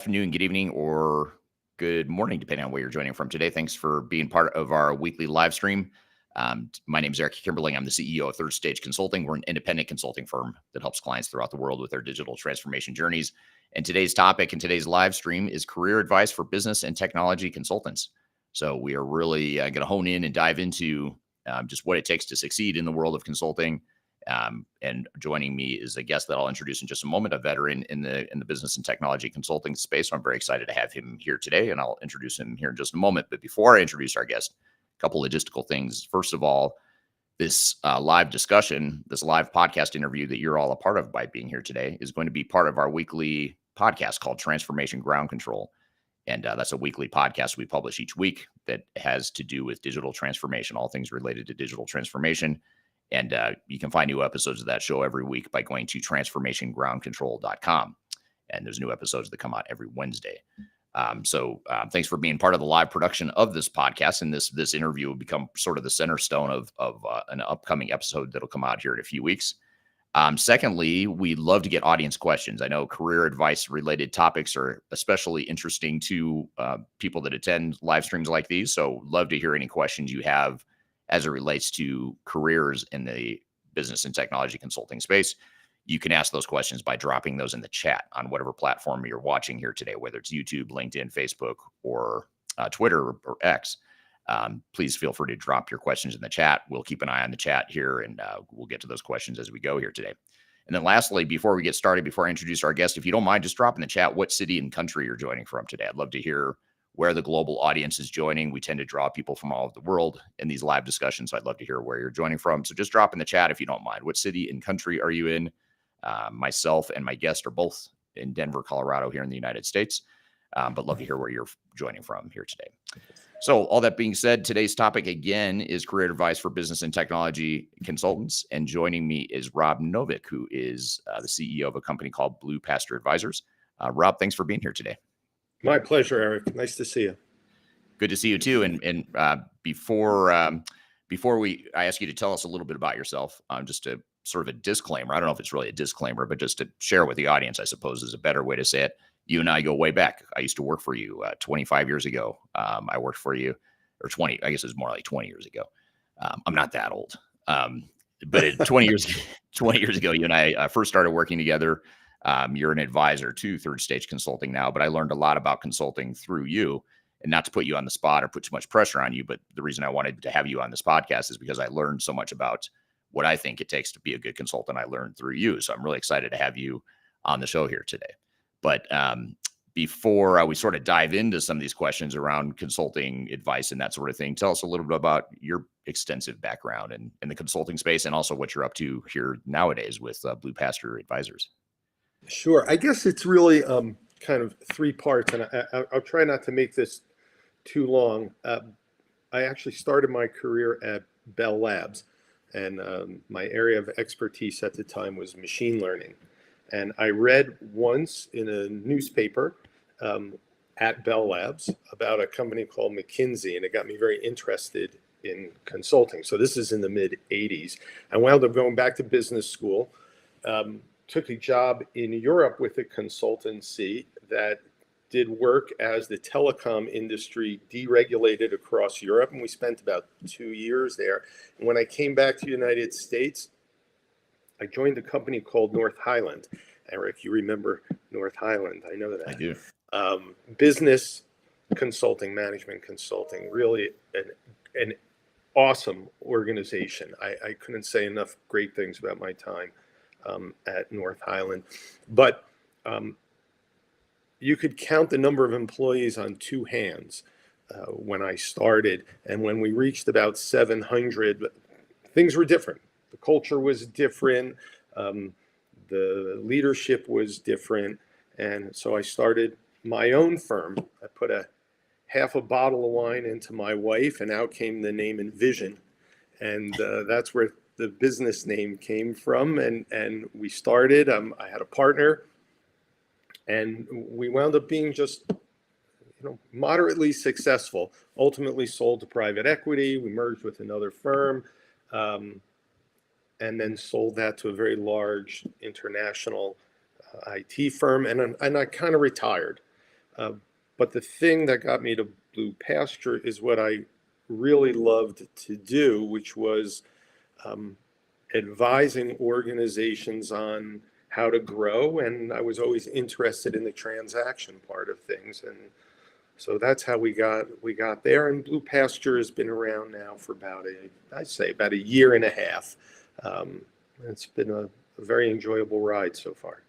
Afternoon, good evening, or good morning, depending on where you're joining from today. Thanks for being part of our weekly live stream. My name is Eric Kimberling. I'm the CEO of Third Stage Consulting. We're an independent consulting firm that helps clients throughout the world with their digital transformation journeys. And today's topic in today's live stream is career advice for business and technology consultants. So we are really going to hone in and dive into just what it takes to succeed in the world of consulting. And joining me is a guest that I'll introduce in just a moment, a veteran in the business and technology consulting space. So I'm very excited to have him here today, and I'll introduce him here in just a moment. But before I introduce our guest, a couple logistical things. First of all, this live discussion, this live podcast interview that you're all a part of by being here today is going to be part of our weekly podcast called Transformation Ground Control. And that's a weekly podcast we publish each week that has to do with digital transformation, all things related to digital transformation. And you can find new episodes of that show every week by going to transformationgroundcontrol.com. And there's new episodes that come out every Wednesday. So thanks for being part of the live production of this podcast. And this interview will become sort of the center stone of an upcoming episode that'll come out here in a few weeks. Secondly, we love to get audience questions. I know career advice related topics are especially interesting to people that attend live streams like these. So love to hear any questions you have as it relates to careers in the business and technology consulting space. You can ask those questions by dropping those in the chat on whatever platform you're watching here today, whether it's YouTube, LinkedIn, Facebook, or Twitter or X. Please feel free to drop your questions in the chat. We'll keep an eye on the chat here, and we'll get to those questions as we go here today. And then lastly, before we get started, before I introduce our guest, if you don't mind, just drop in the chat what city and country you're joining from today. I'd love to hear where the global audience is joining. We tend to draw people from all over the world in these live discussions, so I'd love to hear where you're joining from. So just drop in the chat if you don't mind. What city and country are you in? Myself and my guest are both in Denver, Colorado, here in the United States, but love to hear where you're joining from here today. So all that being said, today's topic again is career advice for business and technology consultants. And joining me is Rob Novick, who is the CEO of a company called Pasture Advisors. Rob, thanks for being here today. My pleasure, Eric. Nice to see you. Good to see you too. And before I ask you to tell us a little bit about yourself, just a sort of a disclaimer. I don't know if it's really a disclaimer, but just to share with the audience, I suppose is a better way to say it. You and I go way back. I used to work for you 25 years ago. I worked for you, or 20, I guess it was more like 20 years ago. I'm not that old. But 20 years ago, you and I first started working together. You're an advisor to Third Stage Consulting now, but I learned a lot about consulting through you. And not to put you on the spot or put too much pressure on you, but the reason I wanted to have you on this podcast is because I learned so much about what I think it takes to be a good consultant. I learned through you. So I'm really excited to have you on the show here today. But before we sort of dive into some of these questions around consulting advice and that sort of thing, tell us a little bit about your extensive background in the consulting space and also what you're up to here nowadays with Pasture Advisors. Sure. I guess it's really kind of three parts, and I'll try not to make this too long. I actually started my career at Bell Labs, and my area of expertise at the time was machine learning. And I read once in a newspaper at Bell Labs about a company called McKinsey, and it got me very interested in consulting. So this is in the mid 80s. I wound up going back to business school, took a job in Europe with a consultancy that did work as the telecom industry deregulated across Europe. And we spent about 2 years there. And when I came back to the United States, I joined a company called North Highland. Eric, you remember North Highland? I know that. I do. Business consulting, management consulting, really an awesome organization. I couldn't say enough great things about my time at North Highland. But you could count the number of employees on two hands when I started. And when we reached about 700, things were different. The culture was different. The leadership was different. And so I started my own firm. I put half a bottle of wine into my wife, and out came the name Envision. And that's where the business name came from. And we started. I had a partner, and we wound up being just moderately successful. Ultimately sold to private equity. We merged with another firm. And then sold that to a very large international IT firm, and I kind of retired. Uh, but the thing that got me to Blue Pasture is what I really loved to do, which was um, advising organizations on how to grow. And I was always interested in the transaction part of things. And so that's how we got there. And Blue Pasture has been around now for I'd say about a year and a half. Um, it's been a very enjoyable ride so far.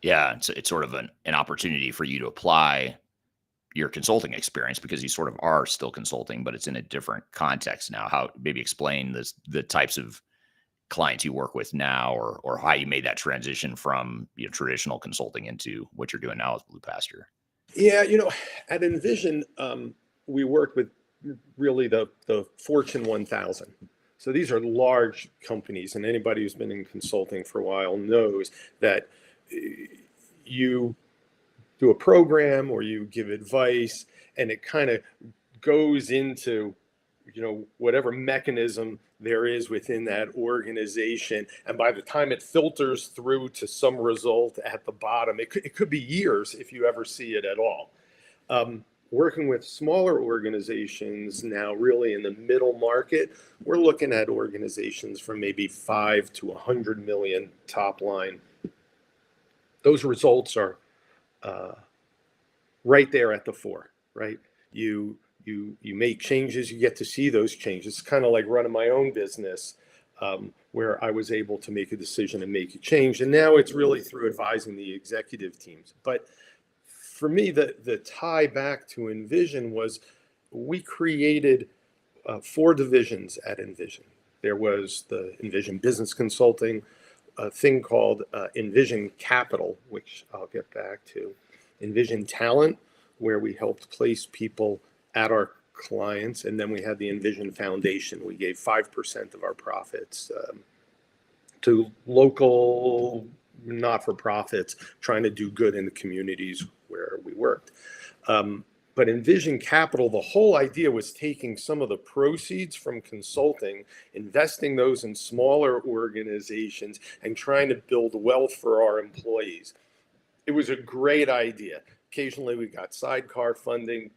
Yeah, it's sort of an opportunity for you to apply your consulting experience because you sort of are still consulting, but it's in a different context now. How maybe explain the types of clients you work with now, or how you made that transition from traditional consulting into what you're doing now with Blue Pasture. Yeah, at Envision, we work with really the Fortune 1000. So these are large companies, and anybody who's been in consulting for a while knows that you do a program or you give advice, and it kind of goes into whatever mechanism there is within that organization, and by the time it filters through to some result at the bottom, it could be years if you ever see it at all. Working with smaller organizations now, really in the middle market, we're looking at organizations from maybe 5 to 100 million top line. Those results are uh, right there at the fore, right? You make changes, you get to see those changes. It's kind of like running my own business, where I was able to make a decision and make a change. And now it's really through advising the executive teams. But for me, the tie back to Envision was we created 4 divisions at Envision. There was the Envision Business Consulting, a thing called Envision Capital, which I'll get back to, Envision Talent, where we helped place people at our clients, and then we had the Envision Foundation. We gave 5% of our profits to local not-for-profits trying to do good in the communities where we worked. But Envision Capital, the whole idea was taking some of the proceeds from consulting, investing those in smaller organizations, and trying to build wealth for our employees. It was a great idea. Occasionally we got sidecar funding.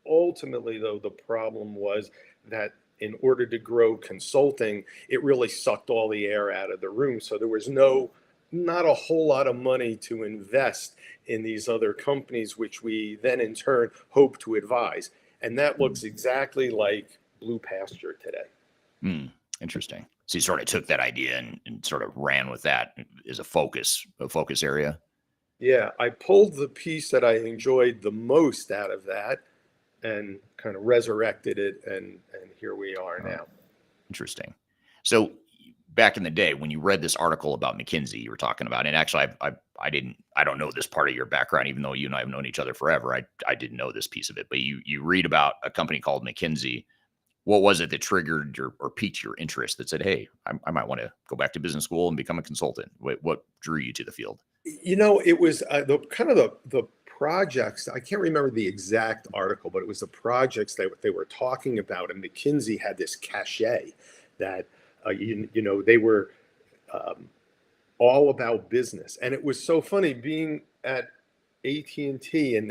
Ultimately, though, the problem was that in order to grow consulting, it really sucked all the air out of the room. So there was not a whole lot of money to invest in these other companies, which we then in turn hope to advise. And that looks exactly like Blue Pasture today. Interesting. So you sort of took that idea and sort of ran with that as a focus area. Yeah, I pulled the piece that I enjoyed the most out of that and kind of resurrected it, and here we are Oh, now. interesting. So back in the day when you read this article about McKinsey you were talking about, and actually I don't know this part of your background, even though you and I have known each other forever. I didn't know this piece of it, but you read about a company called McKinsey. What was it that triggered or piqued your interest that said, hey, I might want to go back to business school and become a consultant? What drew you to the field? It was the kind of the projects. I can't remember the exact article, but it was the projects that they were talking about. And McKinsey had this cachet that they were all about business, and it was so funny being at AT&T, and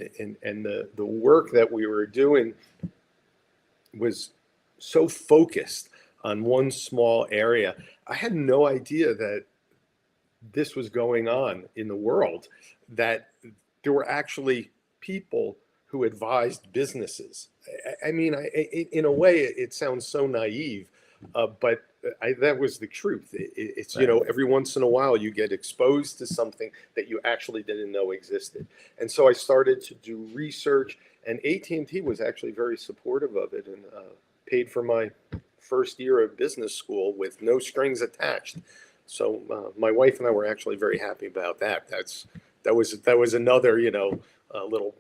the work that we were doing was so focused on one small area. I had no idea that this was going on in the world, that there were actually people who advised businesses. I mean, in a way, it sounds so naive, but that was the truth. It's, Right. every once in a while you get exposed to something that you actually didn't know existed. And so I started to do research, and AT&T was actually very supportive of it, and paid for my first year of business school with no strings attached. So my wife and I were actually very happy about that. That was another little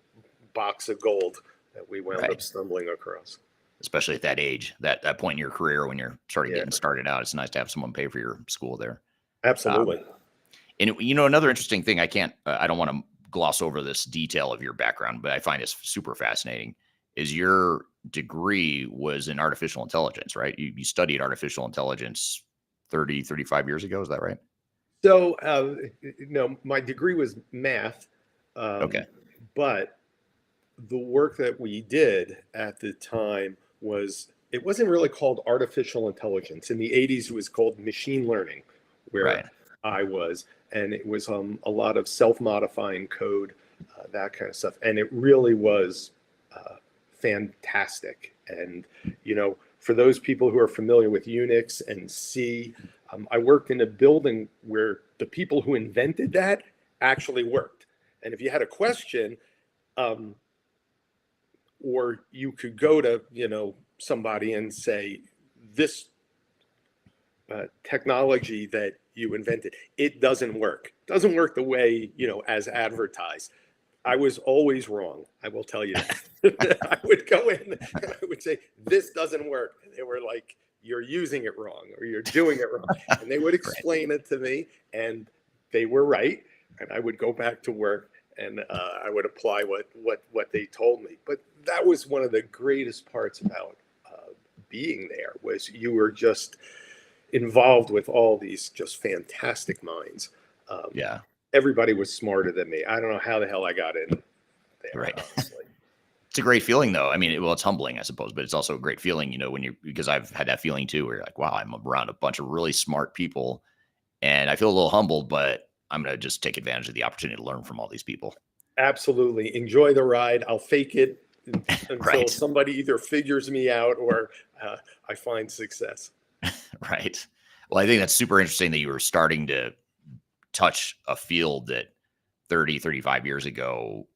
box of gold that we wound up Right. stumbling across. Especially at that age, that point in your career when you're sort of Yeah, getting started out, it's nice to have someone pay for your school there. Um, absolutely. and another interesting thing, I don't want to gloss over this detail of your background, but I find it super fascinating. Is your degree was in artificial intelligence, right? You studied artificial intelligence 35 years ago. Is that right? So no, my degree was math, um, Okay. But the work that we did at the time was, it wasn't really called artificial intelligence. In the 80s, it was called machine learning, where Right. I was. And it was a lot of self-modifying code, that kind of stuff. And it really was fantastic. And, for those people who are familiar with Unix and C, I worked in a building where the people who invented that actually worked. And if you had a question, um, or you could go to somebody and say, this technology that you invented, it doesn't work the way as advertised. I was always wrong, I will tell you that. I would go in and I would say, this doesn't work, and they were like, you're using it wrong, or you're doing it wrong, and they would Right. explain it to me, and they were right, and I would go back to work, and I would apply what they told me. But that was one of the greatest parts about being there, was you were just involved with all these just fantastic minds. Um, Yeah. Everybody was smarter than me. I don't know how the hell I got in there, Right. honestly. It's a great feeling, though. I mean, well, it's humbling, I suppose, but it's also a great feeling, when because I've had that feeling too, where you're like, wow, I'm around a bunch of really smart people and I feel a little humbled, but I'm going to just take advantage of the opportunity to learn from all these people. Absolutely. Enjoy the ride. I'll fake it until Right. somebody either figures me out or I find success. Right. Well, I think that's super interesting that you were starting to touch a field that 30, 35 years ago,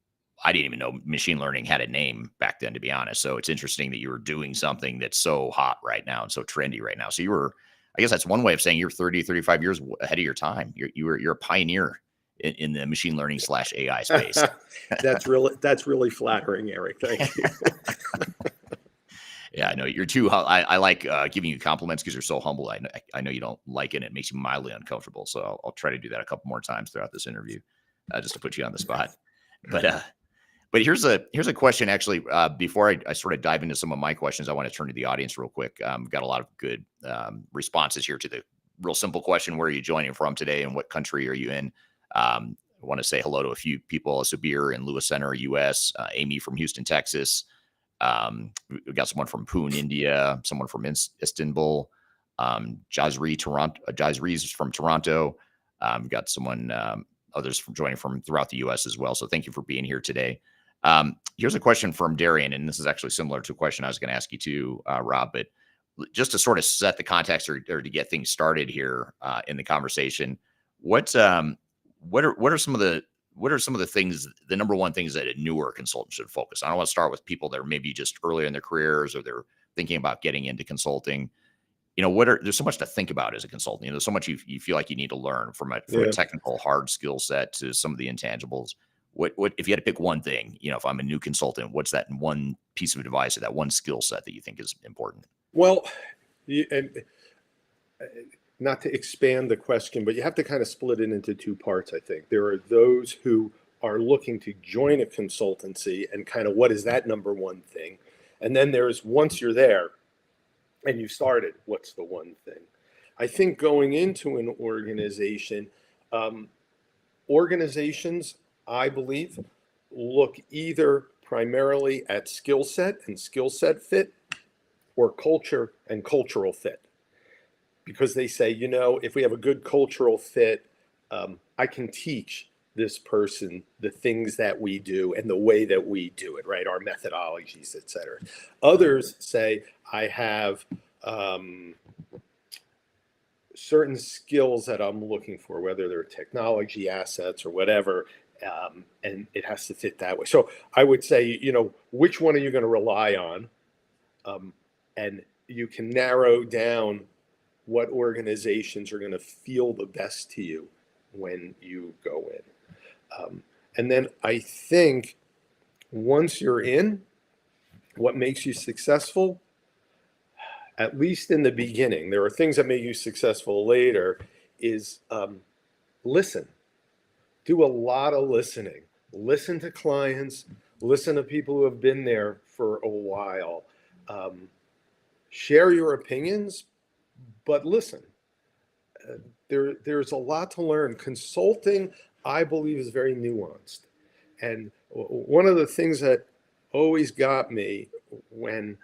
I didn't even know machine learning had a name back then, to be honest. So it's interesting that you were doing something that's so hot right now and so trendy right now. So I guess that's one way of saying you're 30, 35 years ahead of your time. You're a pioneer in the machine learning / AI space. That's really flattering, Eric. Thank you. Yeah, I know you're too. I like giving you compliments because you're so humble. I know you don't like it. And it makes you mildly uncomfortable. So I'll try to do that a couple more times throughout this interview, just to put you on the spot. But here's a question actually. Before I sort of dive into some of my questions, I want to turn to the audience real quick. Got a lot of good responses here to the real simple question: where are you joining from today, and what country are you in? I want to say hello to a few people: Sabir in Lewis Center, U.S., Amy from Houston, Texas. We got someone from Pune, India, someone from Istanbul, Jazree's from Toronto. We got someone, others from joining from throughout the U.S. as well. So thank you for being here today. Here's a question from Darian, and this is actually similar to a question I was going to ask you too, Rob, but just to sort of set the context or to get things started here in the conversation, what are some of the things, the number one things that a newer consultant should focus on? I want to start with people that are maybe just earlier in their careers or they're thinking about getting into consulting. There's so much to think about as a consultant. There's so much you feel like you need to learn from a Yeah. technical hard skill set to some of the intangibles. What if you had to pick one thing, if I'm a new consultant, what's that one piece of advice or that one skill set that you think is important? Well, and not to expand the question, but you have to kind of split it into two parts, I think. There are those who are looking to join a consultancy and kind of what is that number one thing? And then there's, once you're there and you started, what's the one thing? I think going into an organization, um, organizations, I believe, look either primarily at skill set and skill set fit or culture and cultural fit. Because they say, if we have a good cultural fit, I can teach this person the things that we do and the way that we do it, right? Our methodologies, et cetera. Others say, I have certain skills that I'm looking for, whether they're technology assets or whatever, and it has to fit that way. So I would say, which one are you going to rely on? And you can narrow down what organizations are going to feel the best to you when you go in. And then I think once you're in, what makes you successful, at least in the beginning, there are things that make you successful later, is listen. Do a lot of listening. Listen to clients, listen to people who have been there for a while. Share your opinions, but listen. There's a lot to learn. Consulting, I believe, is very nuanced. And One of the things that always got me when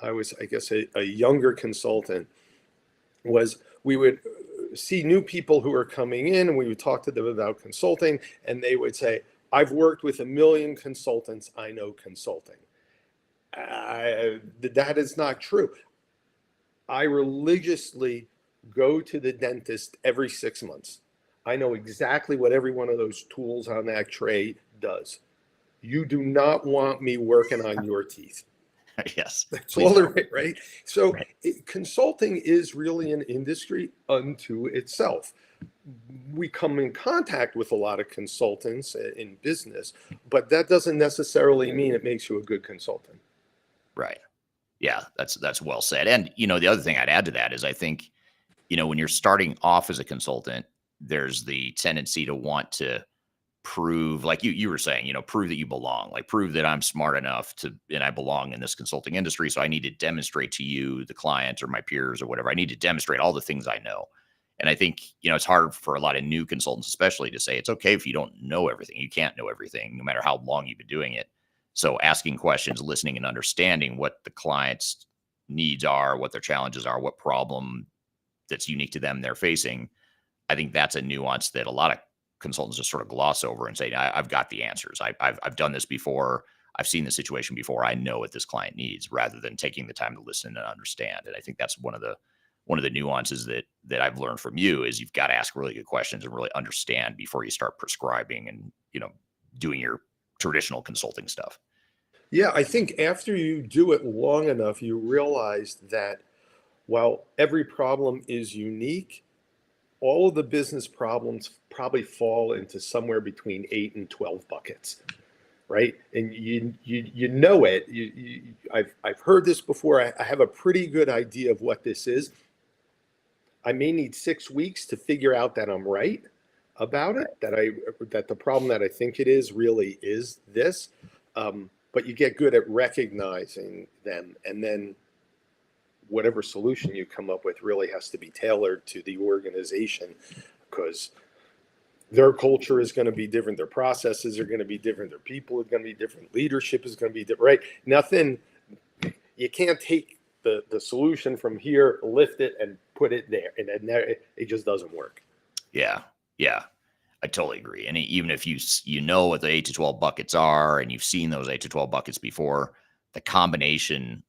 I was, I guess, a younger consultant was we would see new people who were coming in and we would talk to them about consulting, and they would say, I've worked with a million consultants, I know consulting. That is not true. I religiously go to the dentist every 6 months. I know exactly what every one of those tools on that tray does. You do not want me working on your teeth. Yes, That's please all there don't. is, right? So Right. consulting is really an industry unto itself. We come in contact with a lot of consultants in business, but that doesn't necessarily mean it makes you a good consultant. Right. Yeah, that's well said. And the other thing I'd add to that is I think, when you're starting off as a consultant, there's the tendency to want to prove, like you were saying, prove that you belong, like prove that I'm smart enough to and I belong in this consulting industry. So I need to demonstrate to you, the client or my peers or whatever. I need to demonstrate all the things I know. And I think, it's hard for a lot of new consultants, especially, to say it's okay if you don't know everything. You can't know everything, no matter how long you've been doing it. So asking questions, listening, and understanding what the client's needs are, what their challenges are, what problem that's unique to them they're facing. I think that's a nuance that a lot of consultants just sort of gloss over and say, I've got the answers. I've done this before. I've seen the situation before. I know what this client needs," rather than taking the time to listen and understand. And I think that's one of the nuances that I've learned from you is you've got to ask really good questions and really understand before you start prescribing and, doing your traditional consulting stuff. Yeah, I think after you do it long enough, you realize that while every problem is unique, all of the business problems probably fall into somewhere between 8 and 12 buckets, right? And you know it. I've heard this before. I have a pretty good idea of what this is. I may need 6 weeks to figure out that I'm right about Right. it. That the problem that I think it is really is this. But you get good at recognizing them, and then whatever solution you come up with really has to be tailored to the organization, because their culture is going to be different, their processes are going to be different, their people are going to be different, leadership is going to be different, right? Nothing, you can't take the solution from here, lift it and put it there, and then it just doesn't work. Yeah. Yeah. I totally agree. And even if you know what the 8 to 12 buckets are and you've seen those 8 to 12 buckets before, the combination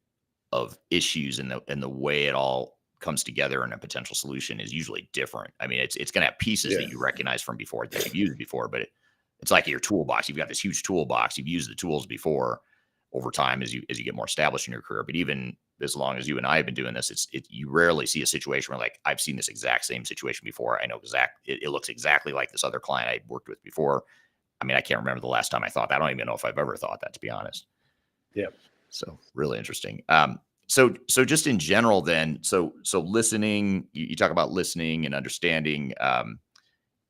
of issues and the way it all comes together in a potential solution is usually different. I mean, it's going to have pieces Yeah. that you recognize from before that you've used before, but it's like your toolbox. You've got this huge toolbox. You've used the tools before over time as you get more established in your career. But even as long as you and I have been doing this, you rarely see a situation where, like, I've seen this exact same situation before. I know it looks exactly like this other client I worked with before. I mean, I can't remember the last time I thought that. I don't even know if I've ever thought that, to be honest. Yeah. So really interesting. So just in general, then, so listening. You talk about listening and understanding.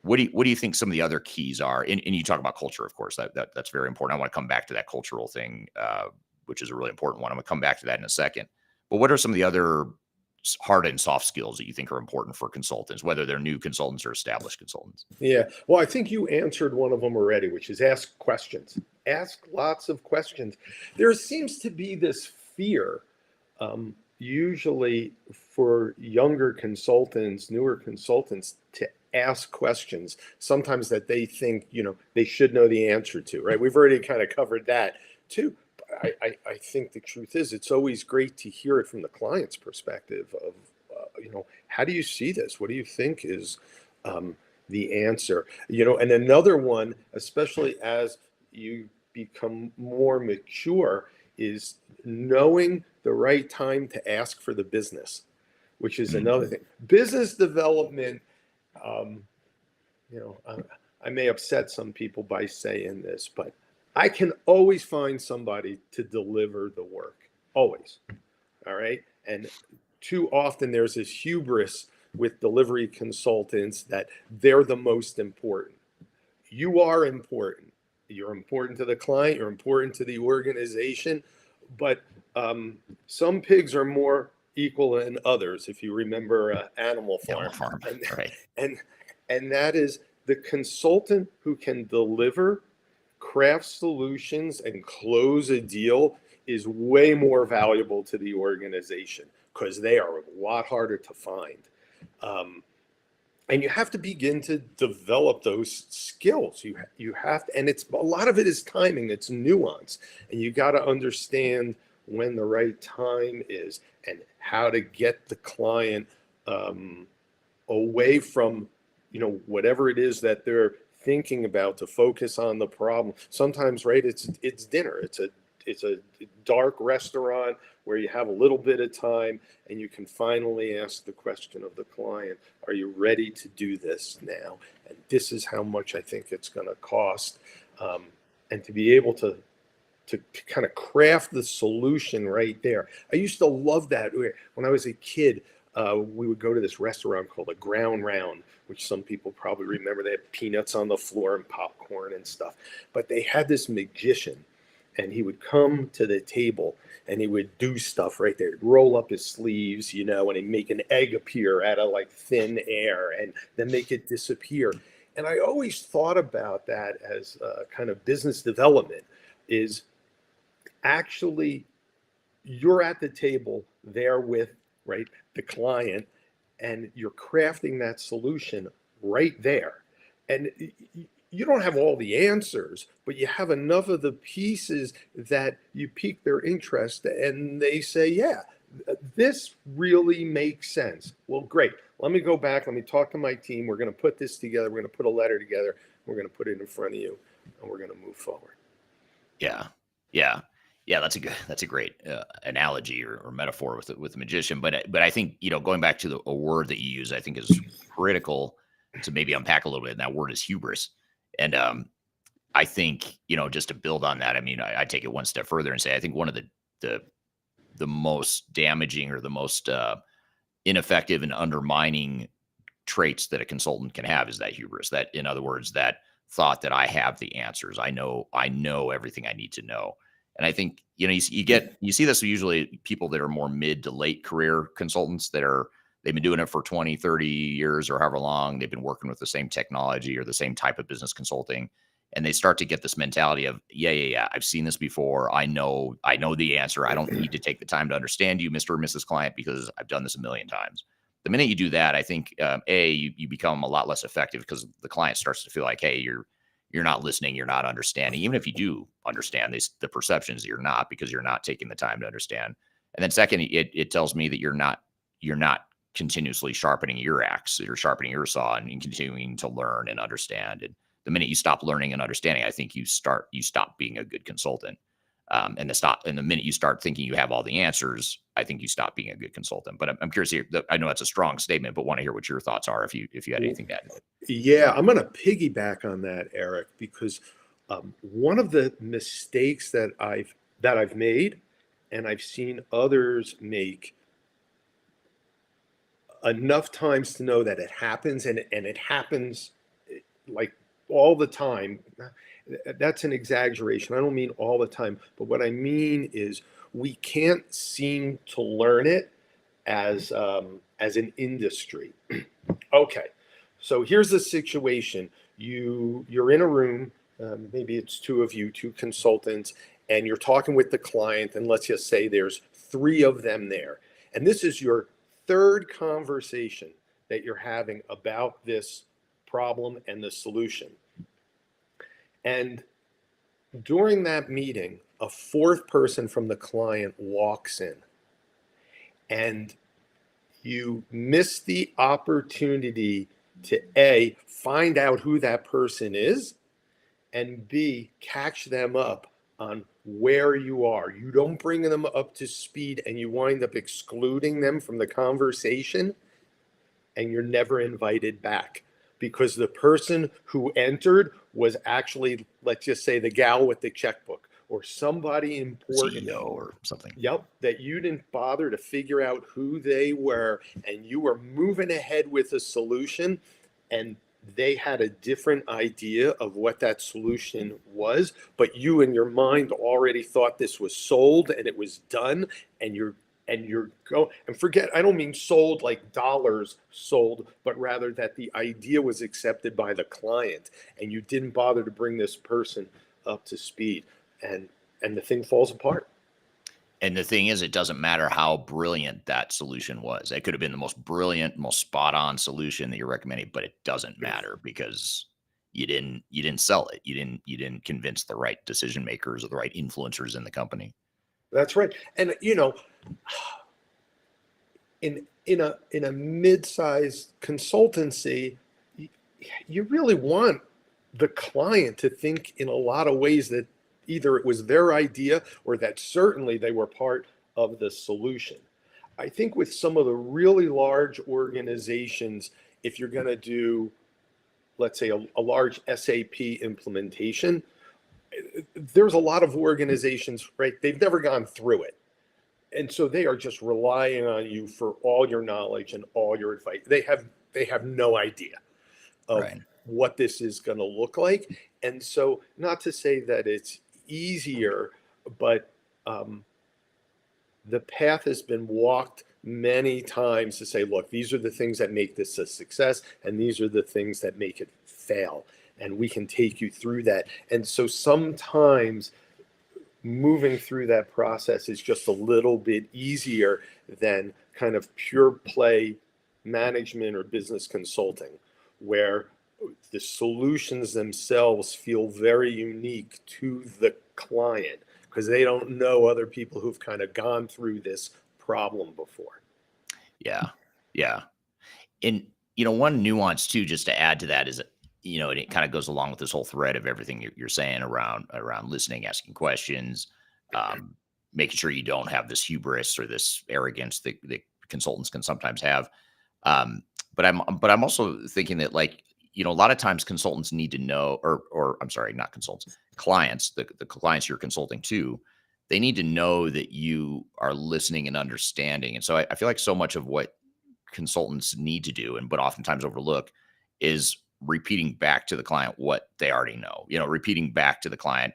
What do you think some of the other keys are? And you talk about culture, of course. That's very important. I want to come back to that cultural thing, which is a really important one. I'm going to come back to that in a second. But what are some of the other hard and soft skills that you think are important for consultants, whether they're new consultants or established consultants? Yeah. Well, I think you answered one of them already, which is ask questions. Ask lots of questions. There seems to be this fear, usually for younger consultants, newer consultants, to ask questions, sometimes that they think, they should know the answer to, right? We've already kind of covered that too. I think the truth is it's always great to hear it from the client's perspective of, how do you see this? What do you think is the answer? And another one, especially as you become more mature, is knowing the right time to ask for the business, which is Mm. another thing. Business development, um, I may upset some people by saying this, but I can always find somebody to deliver the work. Always. All right. And too often there's this hubris with delivery consultants that they're the most important. You are important. You're important to the client, you're important to the organization, but some pigs are more equal than others, if you remember Animal Animal Farm. Farm, And, right? and, and that is the consultant who can deliver craft solutions and close a deal is way more valuable to the organization because they are a lot harder to find. Um, and you have to begin to develop those skills. You have to, and it's a lot of it is timing. It's nuance, and you got to understand when the right time is and how to get the client away from whatever it is that they're thinking about to focus on the problem. Sometimes, right, it's dinner. It's a dark restaurant where you have a little bit of time and you can finally ask the question of the client, are you ready to do this now? And this is how much I think it's going to cost. And to be able to kind of craft the solution right there. I used to love that. When I was a kid, we would go to this restaurant called a Ground Round, which some people probably remember. They had peanuts on the floor and popcorn and stuff. But they had this magician, and he would come to the table and he would do stuff right there. He'd roll up his sleeves, and he'd make an egg appear out of like thin air and then make it disappear. And I always thought about that as kind of business development is actually you're at the table there with the client, and you're crafting that solution right there. And you don't have all the answers, but you have enough of the pieces that you pique their interest and they say, yeah, this really makes sense. Well, great. Let me go back. Let me talk to my team. We're going to put this together. We're going to put a letter together. We're going to put it in front of you, and we're going to move forward. Yeah. Yeah. Yeah, that's a great analogy or metaphor with the magician. But I think going back to a word that you use, I think is critical to maybe unpack a little bit. And that word is hubris. And I think just to build on that, I mean, I take it one step further and say I think one of the most damaging or the most ineffective and undermining traits that a consultant can have is that hubris. That, in other words, that thought that I have the answers. I know everything I need to know. And I think, you see this usually people that are more mid to late career consultants they've been doing it for 20, 30 years or however long. They've been working with the same technology or the same type of business consulting. And they start to get this mentality of, yeah, I've seen this before. I know the answer. I don't need to take the time to understand you, Mr. or Mrs. Client, because I've done this a million times. The minute you do that, I think, you become a lot less effective because the client starts to feel like, hey, you're not listening, you're not understanding. Even if you do understand the perceptions, you're not, because you're not taking the time to understand. And then second, it tells me that you're not continuously sharpening your axe, you're sharpening your saw and continuing to learn and understand. And the minute you stop learning and understanding, I think you stop being a good consultant. And the minute you start thinking you have all the answers, I think you stop being a good consultant. But I'm curious here. I know that's a strong statement, but want to hear what your thoughts are if you had anything to add. Yeah, I'm going to piggyback on that, Eric, because one of the mistakes that I've made, and I've seen others make enough times to know that it happens, and it happens like all the time. That's an exaggeration. I don't mean all the time, but what I mean is we can't seem to learn it as an industry. Okay, so here's the situation. You're in a room, maybe it's two of you, two consultants, and you're talking with the client, and let's just say there's three of them there. And this is your third conversation that you're having about this problem and the solution. And during that meeting, a fourth person from the client walks in, and you miss the opportunity to A, find out who that person is, and B, catch them up on where you are. You don't bring them up to speed, and you wind up excluding them from the conversation, and you're never invited back because the person who entered was actually, let's just say, the gal with the checkbook or somebody important. CEO or something. Yep, that you didn't bother to figure out who they were, and you were moving ahead with a solution, and they had a different idea of what that solution was, but you in your mind already thought this was sold and it was done, and you're go and forget, I don't mean sold like dollars sold, but rather that the idea was accepted by the client, and you didn't bother to bring this person up to speed, and the thing falls apart. And the thing is, it doesn't matter how brilliant that solution was. It could have been the most brilliant, most spot on solution that you're recommending, but it doesn't matter because you didn't sell it. You didn't convince the right decision makers or the right influencers in the company. That's right. And in a mid-sized consultancy, you really want the client to think in a lot of ways that either it was their idea or that certainly they were part of the solution. I think with some of the really large organizations, if you're going to do, let's say, a large SAP implementation, there's a lot of organizations, right? They've never gone through it. And so they are just relying on you for all your knowledge and all your advice. They have no idea of Right. what this is going to look like. And so, not to say that it's easier, but the path has been walked many times to say, look, these are the things that make this a success, and these are the things that make it fail. And we can take you through that. And so sometimes moving through that process is just a little bit easier than kind of pure play management or business consulting, where the solutions themselves feel very unique to the client because they don't know other people who've kind of gone through this problem before. Yeah. Yeah. And one nuance too, just to add to that is that, and it kind of goes along with this whole thread of everything you're saying around listening, asking questions, making sure you don't have this hubris or this arrogance that consultants can sometimes have. Um, but I'm also thinking that, like, a lot of times consultants need to know, or I'm sorry, not consultants, clients, the clients you're consulting to, they need to know that you are listening and understanding. And so I feel like so much of what consultants need to do, but oftentimes overlook, is repeating back to the client what they already know. Repeating back to the client,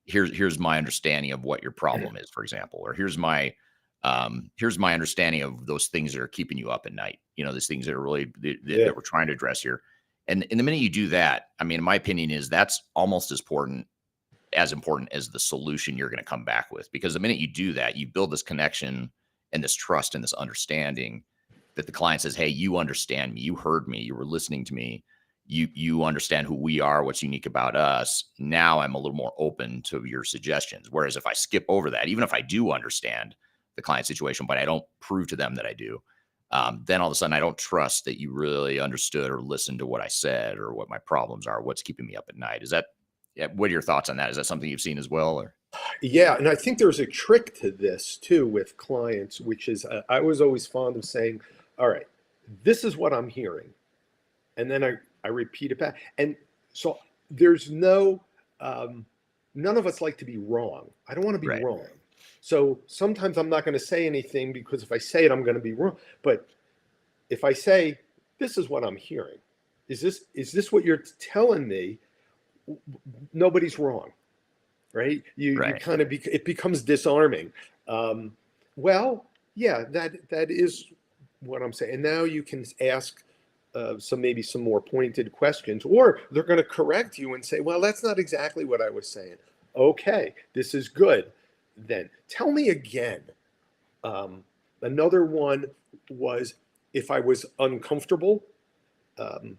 here's my understanding of what your problem is, for example, or here's my understanding of those things that are keeping you up at night. These things that are really Yeah. that we're trying to address here. And the minute you do that, I mean, my opinion is that's almost as important as the solution you're going to come back with. Because the minute you do that, you build this connection and this trust and this understanding that the client says, hey, you understand me, you heard me, you were listening to me, you understand who we are, what's unique about us. Now I'm a little more open to your suggestions. Whereas if I skip over that, even if I do understand the client situation, but I don't prove to them that I do, then all of a sudden I don't trust that you really understood or listened to what I said or what my problems are, what's keeping me up at night. Is that, yeah, what are your thoughts on that? Is that something you've seen as well? Or Yeah, and I think there's a trick to this too with clients, which is I was always fond of saying, all right, this is what I'm hearing. And then I repeat it back. And so there's none of us like to be wrong. I don't want to be right, wrong. So sometimes I'm not going to say anything because if I say it, I'm going to be wrong. But if I say, this is what I'm hearing, is this what you're telling me? Nobody's wrong, right? You right, kind of it becomes disarming. Um, well, yeah, that is what I'm saying. And now you can ask maybe some more pointed questions, or they're going to correct you and say, well, that's not exactly what I was saying. Okay, this is good. Then tell me again. Um, Another one was if I was uncomfortable, um,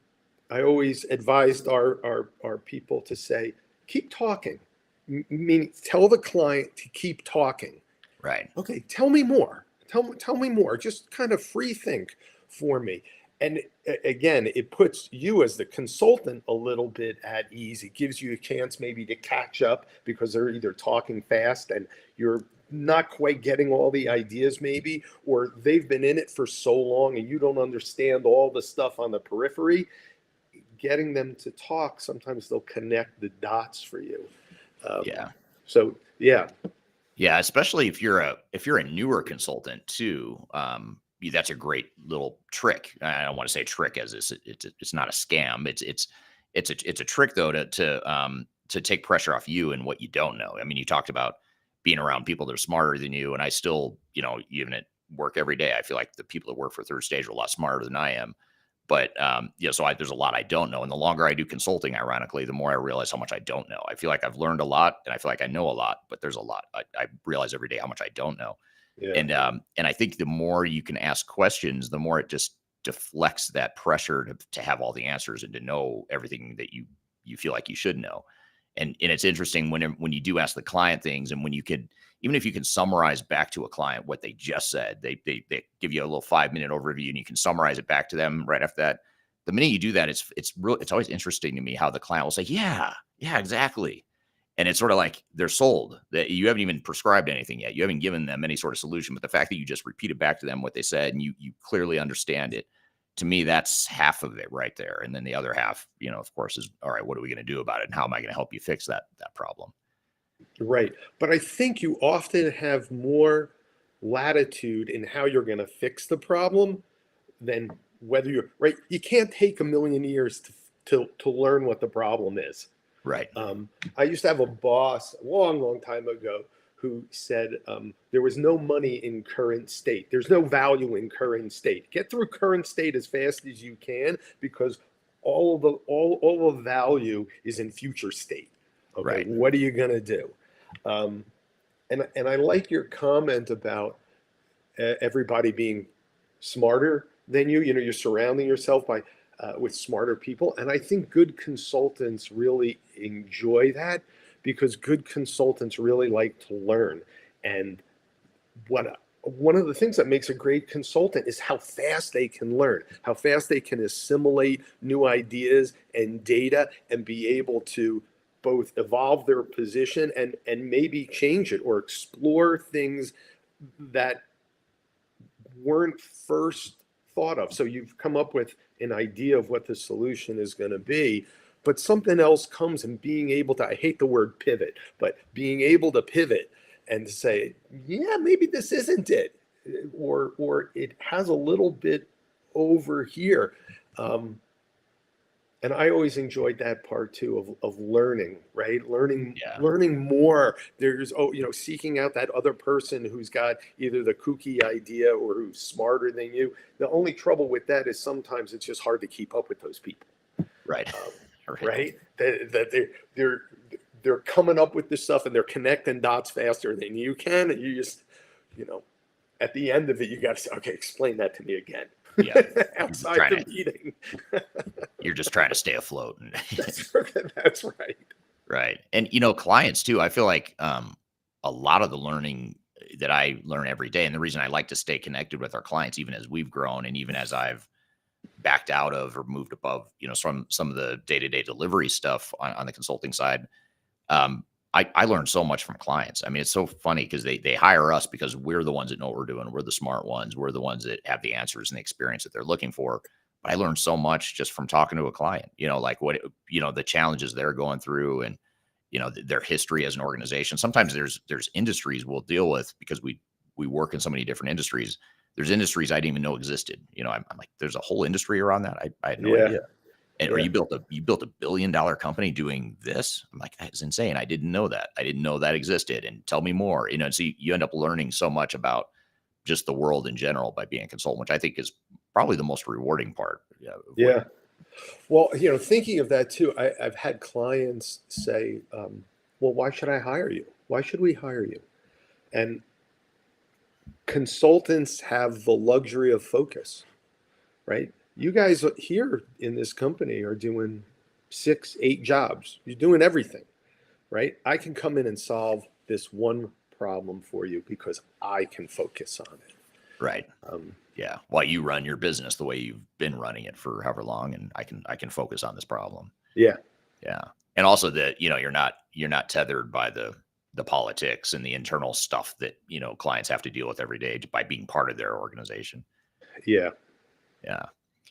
I always advised our people to say, keep talking. Meaning, tell the client to keep talking. right. Okay, tell me more. Tell me more. Just kind of free think for me. And again, it puts you as the consultant a little bit at ease. It gives you a chance maybe to catch up because they're either talking fast and you're not quite getting all the ideas maybe, or they've been in it for so long and you don't understand all the stuff on the periphery. Getting them to talk, sometimes they'll connect the dots for you. Um, Yeah. so yeah, Yeah, especially if you're a newer consultant too. That's a great little trick. I don't want to say trick as it's not a scam. It's a trick though to take pressure off you and what you don't know. I mean, you talked about being around people that are smarter than you, and I still, even at work every day, I feel like the people that work for Third Stage are a lot smarter than I am. But there's a lot I don't know. And the longer I do consulting, ironically, the more I realize how much I don't know. I feel like I've learned a lot and I feel like I know a lot, but there's a lot. I realize every day how much I don't know. Yeah. And I think the more you can ask questions, the more it just deflects that pressure to have all the answers and to know everything that you feel like you should know. And it's interesting when you do ask the client things, and when you could, even if you can summarize back to a client what they just said, they give you a little 5-minute overview and you can summarize it back to them right after that. The minute you do that, it's always interesting to me how the client will say, yeah, exactly. And it's sort of like they're sold, that you haven't even prescribed anything yet. You haven't given them any sort of solution, but the fact that you just repeated back to them what they said and you clearly understand it, to me, that's half of it right there. And then the other half, of course, is all right, what are we going to do about it? And how am I going to help you fix that problem? Right. But I think you often have more latitude in how you're going to fix the problem than whether you're right. You can't take a million years to learn what the problem is. Right. I used to have a boss a long, long time ago who said there was no money in current state. There's no value in current state. Get through current state as fast as you can, because all the value is in future state. Okay, Right. what are you gonna do? Um, and I like your comment about everybody being smarter than you. You know, you're surrounding yourself by with smarter people, and I think good consultants really enjoy that, because good consultants really like to learn. And what one of the things that makes a great consultant is how fast they can learn, how fast they can assimilate new ideas and data and be able to both evolve their position and maybe change it or explore things that weren't first thought of. So you've come up with an idea of what the solution is going to be, but something else comes, and being able to, I hate the word pivot, but being able to pivot and say, yeah, maybe this isn't it, or it has a little bit over here. And I always enjoyed that part too of learning, right? Yeah. Learning more. There's seeking out that other person who's got either the kooky idea or who's smarter than you. The only trouble with that is sometimes it's just hard to keep up with those people, Right. Right. right? That they're coming up with this stuff and they're connecting dots faster than you can, and you just at the end of it you got to say, okay, explain that to me again. Yeah. Outside the meeting. You're just trying to stay afloat. That's right. Right. And, clients too, I feel like a lot of the learning that I learn every day, and the reason I like to stay connected with our clients, even as we've grown and even as I've backed out of or moved above, from some of the day-to-day delivery stuff on the consulting side, I learn so much from clients. I mean, it's so funny because they hire us because we're the ones that know what we're doing. We're the smart ones. We're the ones that have the answers and the experience that they're looking for. But I learned so much just from talking to a client, like the challenges they're going through, and, their history as an organization. Sometimes there's industries we'll deal with because we work in so many different industries. There's industries I didn't even know existed. I'm like, there's a whole industry around that. I had no idea. Or Yeah. you built $1 billion company doing this. I'm like, that's insane. I didn't know that. I didn't know that existed. And tell me more. And so you end up learning so much about just the world in general by being a consultant, which I think is probably the most rewarding part. Yeah. Well, thinking of that too, I've had clients say, well, why should I hire you? Why should we hire you? And consultants have the luxury of focus, right? You guys here in this company are doing 6, 8 jobs. You're doing everything, right? I can come in and solve this one problem for you because I can focus on it. Right. Yeah. While you run your business the way you've been running it for however long, and I can focus on this problem. Yeah. Yeah. And also that, you're not tethered by the politics and the internal stuff that, clients have to deal with every day by being part of their organization. Yeah. Yeah.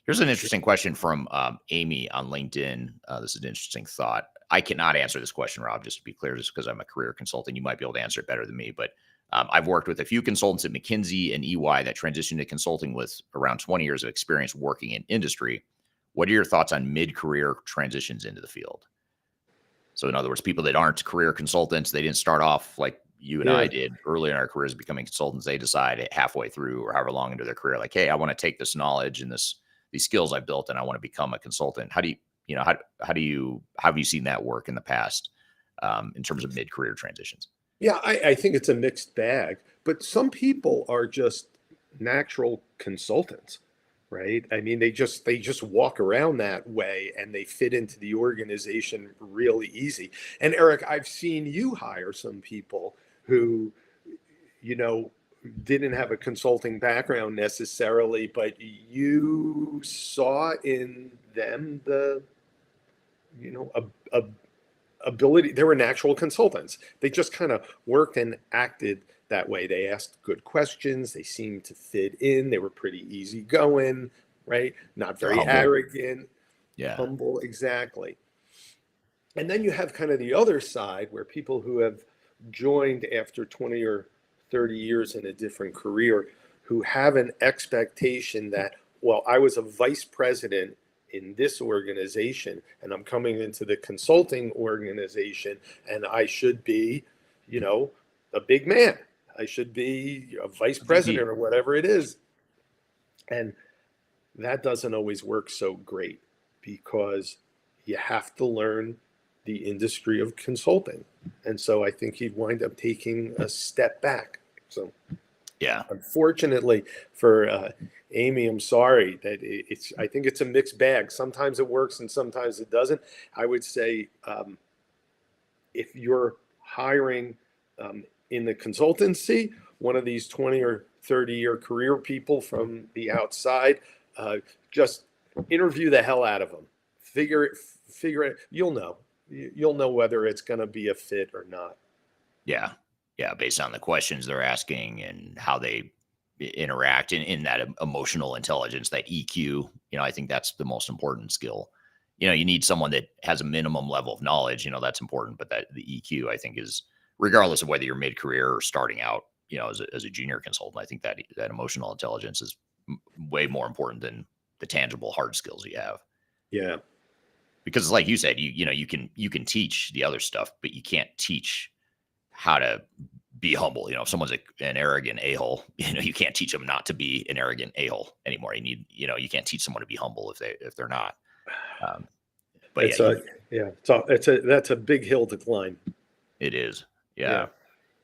Here's an interesting question from Amy on LinkedIn. This is an interesting thought. I cannot answer this question, Rob, just to be clear, just because I'm a career consultant. You might be able to answer it better than me. But I've worked with a few consultants at McKinsey and EY that transitioned to consulting with around 20 years of experience working in industry. What are your thoughts on mid-career transitions into the field? So in other words, people that aren't career consultants, they didn't start off like you and I did early in our careers becoming consultants. They decide halfway through or however long into their career, like, hey, I want to take this knowledge and this these skills I built and I want to become a consultant. How do you, how have you seen that work in the past in terms of mid-career transitions? Yeah, I think it's a mixed bag, but some people are just natural consultants, right? I mean, they just walk around that way and they fit into the organization really easy. And Eric, I've seen you hire some people who, you know, didn't have a consulting background necessarily, but you saw in them the, a ability. They were natural consultants. They just kind of worked and acted that way. They asked good questions. They seemed to fit in. They were pretty easygoing, right? Not They're very humble. arrogant, Yeah. humble, exactly. And then you have kind of the other side where people who have joined after 20 or 30 years in a different career who have an expectation that, well, I was a vice president in this organization and I'm coming into the consulting organization and I should be, you know, a big man. I should be a vice president VP. or whatever it is. And that doesn't always work so great because you have to learn the industry of consulting. And so I think he'd wind up taking a step back. So Yeah. unfortunately for Amy, I'm sorry that I think it's a mixed bag. Sometimes it works and sometimes it doesn't. I would say if you're hiring in the consultancy, one of these 20 or 30-year career people from the outside, just interview the hell out of them. Figure it. You'll know. You'll know whether it's going to be a fit or not. Yeah. Yeah. Based on the questions they're asking and how they interact in that emotional intelligence, that EQ, I think that's the most important skill. You need someone that has a minimum level of knowledge, that's important, but that the EQ, I think, is regardless of whether you're mid-career or starting out, as a junior consultant, I think that emotional intelligence is way more important than the tangible hard skills you have. Yeah. Because like you said, you can teach the other stuff, but you can't teach how to be humble. If someone's an arrogant a-hole, you can't teach them not to be an arrogant a-hole anymore. You need, you can't teach someone to be humble if they're not. But It's yeah, that's a big hill to climb. it is. Yeah. Yeah.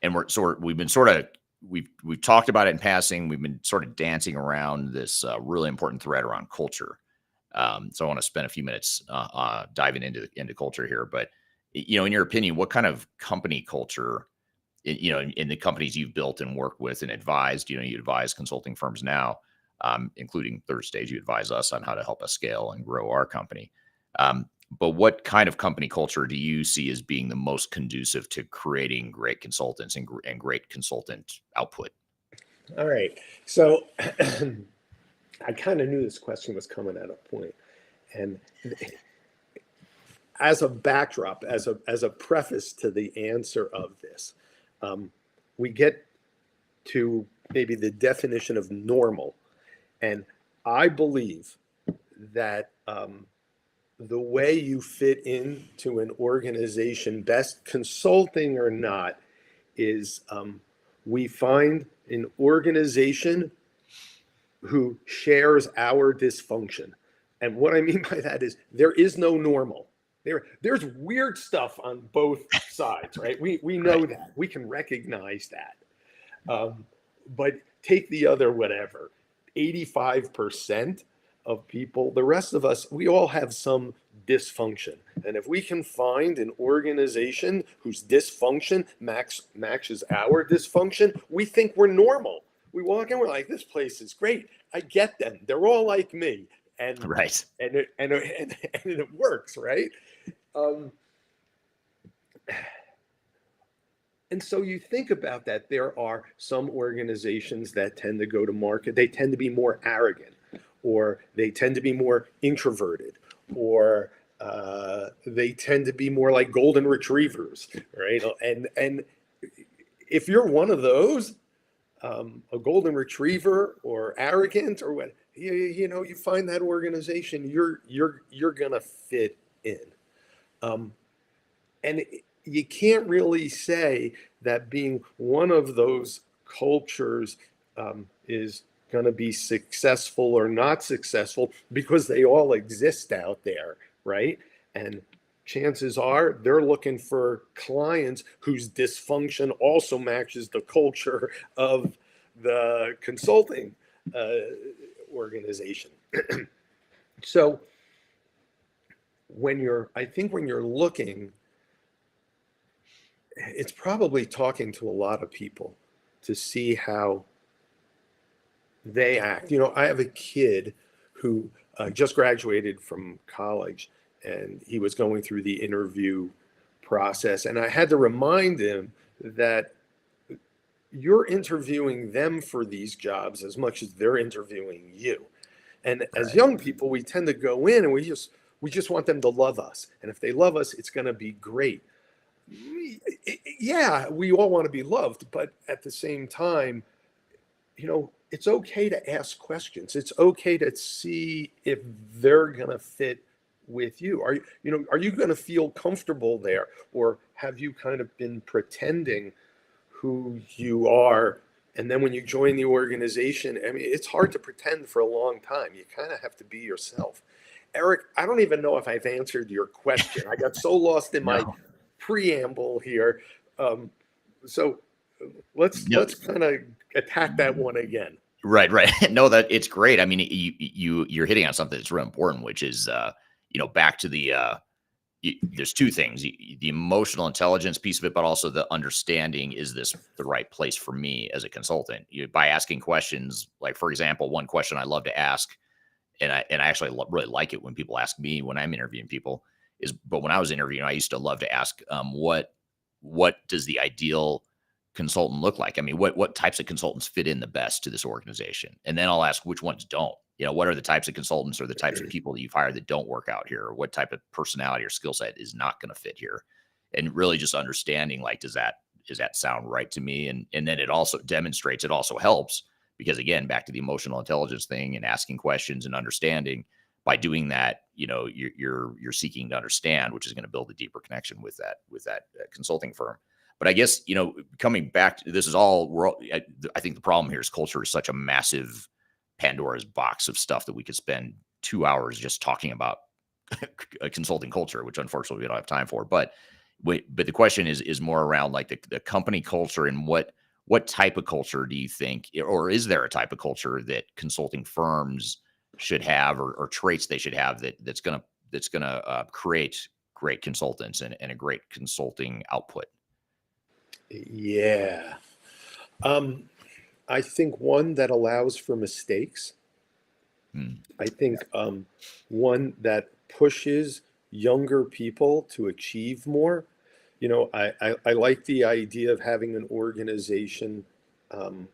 And we've been sort of, we've talked about it in passing. We've been sort of dancing around this really important thread around culture. So I want to spend a few minutes diving into culture here. But in your opinion, what kind of company culture, in the companies you've built and worked with and advised, you advise consulting firms now, including Third Stage, you advise us on how to help us scale and grow our company. But what kind of company culture do you see as being the most conducive to creating great consultants and great consultant output? All right. So I kind of knew this question was coming at a point. And as a backdrop, as a preface to the answer of this, we get to maybe the definition of normal. And I believe that the way you fit into an organization, best consulting or not, is we find an organization who shares our dysfunction. And what I mean by that is there is no normal. There's weird stuff on both sides, right? We know Right. that. We can recognize that. But take the other whatever, 85% of people, the rest of us, we all have some dysfunction. And if we can find an organization whose dysfunction matches our dysfunction, we think we're normal. We walk in, we're like, this place is great. I get them. They're all like me. And Right. it works, right? Um, and so you think about that. There are some organizations that tend to go to market. They tend to be more arrogant, or they tend to be more introverted, or they tend to be more like golden retrievers, right? And if you're one of those, a golden retriever or arrogant or what, you find that organization, you're gonna fit in. And you can't really say that being one of those cultures is going to be successful or not successful because they all exist out there, right? And chances are they're looking for clients whose dysfunction also matches the culture of the consulting uh, organization. So I think when you're looking, it's probably talking to a lot of people to see how they act. I have a kid who just graduated from college, and he was going through the interview process. And I had to remind him that you're interviewing them for these jobs as much as they're interviewing you. And as Right. young people, we tend to go in and we just want them to love us. And if they love us, it's going to be great. Yeah, we all want to be loved, but at the same time, it's okay to ask questions. It's okay to see if they're going to fit with you. Are you going to feel comfortable there, or have you kind of been pretending who you are? And then when you join the organization, I mean, it's hard to pretend for a long time. You kind of have to be yourself. Eric, I don't even know if I've answered your question. I got so lost in my No. preamble here. Um, so No. let's kind of attack that one again. Right, right. No, that it's great. I mean, you're hitting on something that's real important, which is back to the there's two things: the emotional intelligence piece of it, but also the understanding. Is this the right place for me as a consultant? By asking questions, like for example, one question I love to ask, and I actually really like it when people ask me when I'm interviewing people is, but when I was interviewing, I used to love to ask, what does the ideal consultant look like? I mean, what types of consultants fit in the best to this organization? And then I'll ask which ones don't. What are the types of consultants or the types of people that you've hired that don't work out here? Or what type of personality or skill set is not going to fit here? And really just understanding, like, does that sound right to me? And then it also demonstrates, it also helps because, again, back to the emotional intelligence thing and asking questions and understanding. By doing that, you're seeking to understand, which is going to build a deeper connection with that consulting firm. But I guess, coming back to this is all I think the problem here is culture is such a massive Pandora's box of stuff that we could spend 2 hours just talking about a consulting culture, which unfortunately we don't have time for. But the question is more around like the company culture, and what type of culture do you think, or is there a type of culture that consulting firms should have, or traits they should have that's gonna create great consultants and a great consulting output? Yeah. Um, I think one that allows for mistakes. Hmm. I think one that pushes younger people to achieve more. I like the idea of having an organization um,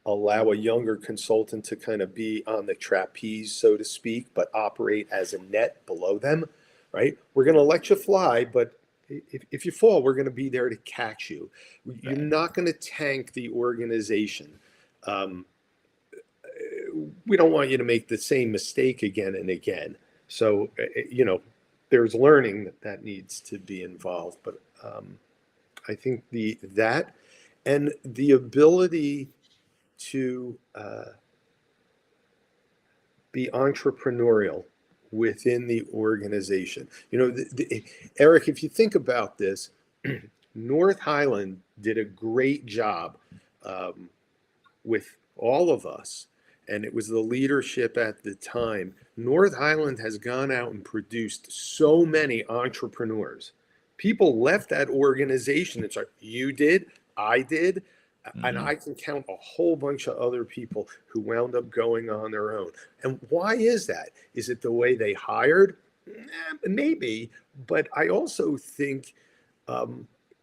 allow a younger consultant to kind of be on the trapeze, so to speak, but operate as a net below them, right? We're going to let you fly, but if you fall, we're going to be there to catch you. You're Right. not going to tank the organization. Um, we don't want you to make the same mistake again and again. So, there's learning that needs to be involved. But I think that and the ability to be entrepreneurial within the organization. Eric, if you think about this, North Highland did a great job um, with all of us, and it was the leadership at the time. North Highland has gone out and produced so many entrepreneurs. People left that organization. It's like, you did, I did, and Hmm. I can count a whole bunch of other people who wound up going on their own. And why is that? Is it the way they hired? Maybe, but I also think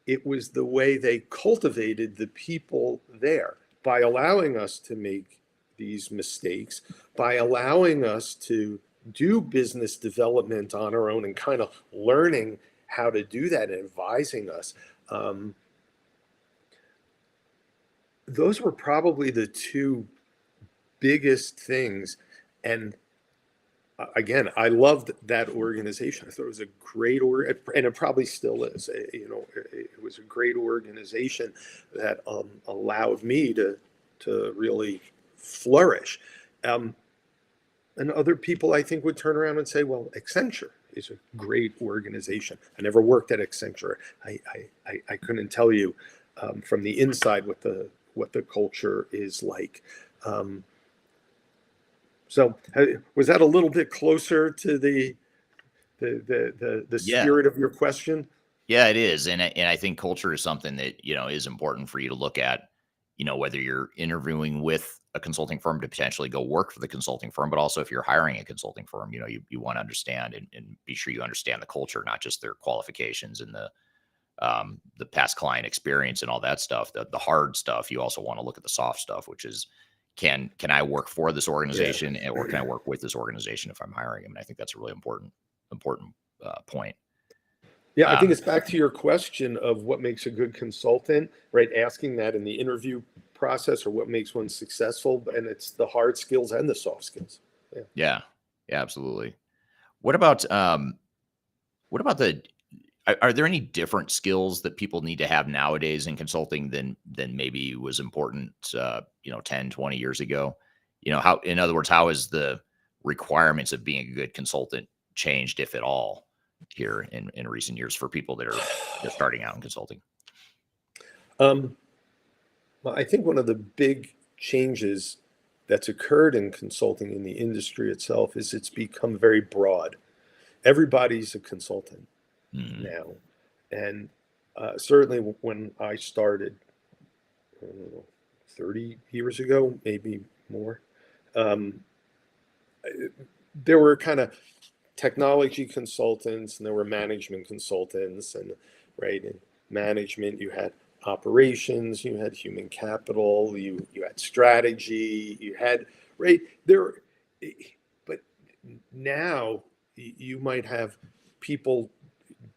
it was the way they cultivated the people there by allowing us to make these mistakes, by allowing us to do business development on our own and kind of learning how to do that and advising us. Um, those were probably the two biggest things. And again, I loved that organization. I thought it was a great and it probably still is. It was a great organization that allowed me to really flourish. Um, and other people, I think, would turn around and say, well, Accenture is a great organization. I never worked at Accenture. I couldn't tell you from the inside what the culture is like. Um, so was that a little bit closer to the Yeah. spirit of your question? Yeah, it is, and I think culture is something that, is important for you to look at, whether you're interviewing with a consulting firm to potentially go work for the consulting firm, but also if you're hiring a consulting firm, you want to understand and be sure you understand the culture, not just their qualifications and the past client experience and all that stuff. The hard stuff, you also want to look at the soft stuff, which is can I work for this Yeah. organization or can I work with this organization if I'm hiring them? And I think that's a really important point. Yeah, I think Um, it's back to your question of what makes a good consultant, right? Asking that in the interview process or what makes one successful, and it's the hard skills and the soft skills. Yeah. Yeah. Yeah, absolutely. What about the are there any different skills that people need to have nowadays in consulting than maybe was important 10, 20 years ago? How in other words, how has the requirements of being a good consultant changed, if at all, here in recent years for people that are starting out in consulting? Um, well, I think one of the big changes that's occurred in consulting in the industry itself is it's become very broad. Everybody's a consultant Mhm. now. And certainly when I started, I don't know, 30 years ago, maybe more, um, there were kind of technology consultants and there were management consultants and right in management you had operations, you had human capital, you had strategy, you had right there. But now you might have people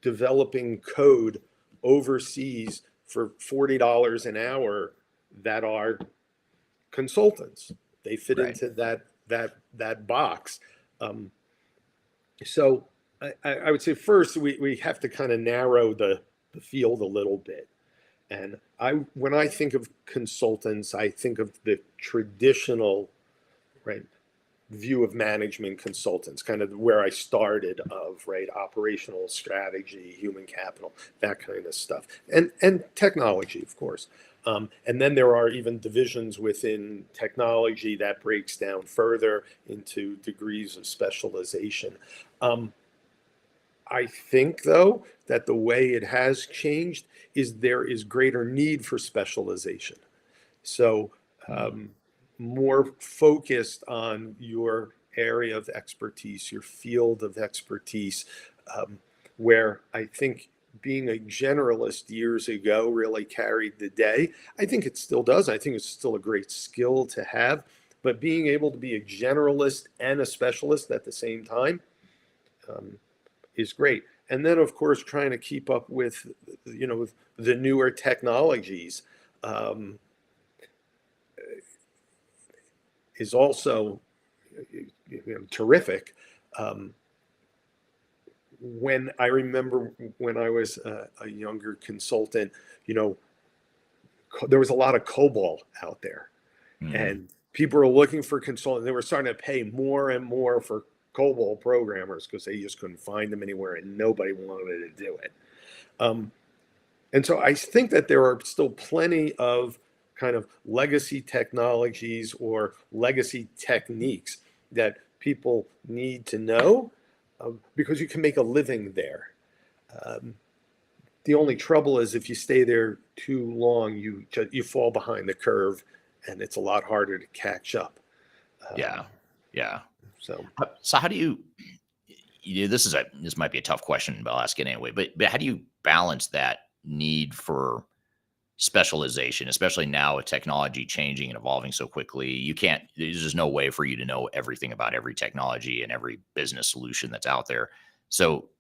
developing code overseas for $40 an hour that are consultants. They fit Right. into that box. Um, so I would say first we have to kind of narrow the field a little bit. And when I think of consultants, I think of the traditional right view of management consultants, kind of where I started of right operational strategy, human capital, that kind of stuff, and technology, of course. And then there are even divisions within technology that breaks down further into degrees of specialization. Um, I think, though, that the way it has changed is there is greater need for specialization. So, Mm. um, more focused on your area of expertise, your field of expertise, um, where I think being a generalist years ago really carried the day. I think it still does. I think it's still a great skill to have, but being able to be a generalist and a specialist at the same time um, is great. And then, of course, trying to keep up with, the newer technologies. Um, is also terrific. Um, when I remember when I was a younger consultant, you know, there was a lot of COBOL out there, Mhm. and people were looking for consultants. They were starting to pay more and more for COBOL programmers because they just couldn't find them anywhere, and nobody wanted to do it. Um, And so I think that there are still plenty of kind of legacy technologies or legacy techniques that people need to know because you can make a living there. Um, the only trouble is if you stay there too long, you fall behind the curve, and it's a lot harder to catch up. Yeah. Um, Yeah. so So how do this might be a tough question, but I'll ask it anyway. But how do you balance that need for specialization, especially now with technology changing and evolving so quickly? There's just no way for you to know everything about every technology and every business solution that's out there. So,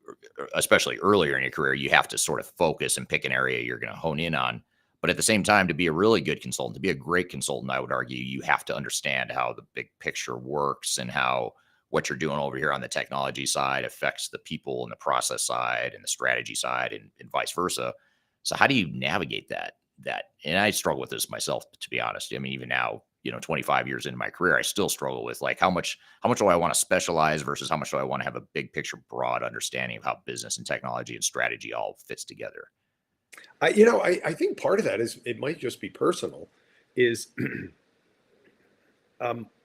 especially earlier in your career, you have to sort of focus and pick an area you're going to hone in on. But at the same time, to be a really good consultant, to be a great consultant, I would argue you have to understand how the big picture works and how what you're doing over here on the technology side affects the people and the process side and the strategy side and vice versa. So how do you navigate that? And I struggle with this myself, to be honest. I mean, even now, 25 years into my career, I still struggle with like how much do I want to specialize versus how much do I want to have a big picture, broad understanding of how business and technology and strategy all fits together. I think part of that is it might just be personal. Is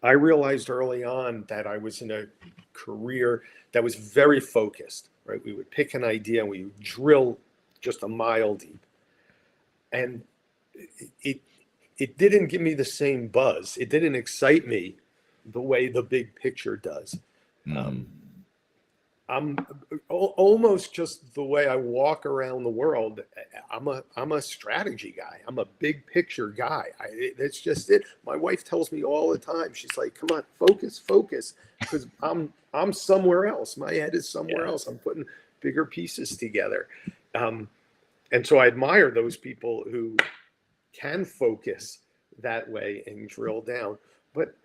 I realized early on that I was in a career that was very focused. Right, we would pick an idea and we would drill just a mile deep, and it it didn't give me the same buzz. It didn't excite me the way the big picture does. Um, Hmm. I'm almost just the way I walk around the world. I'm a strategy guy. I'm a big picture guy. That's just it. My wife tells me all the time. She's like, "Come on, focus, focus," because I'm somewhere else. My head is somewhere Yeah. else. I'm putting bigger pieces together, um, and so I admire those people who can focus that way and drill down. But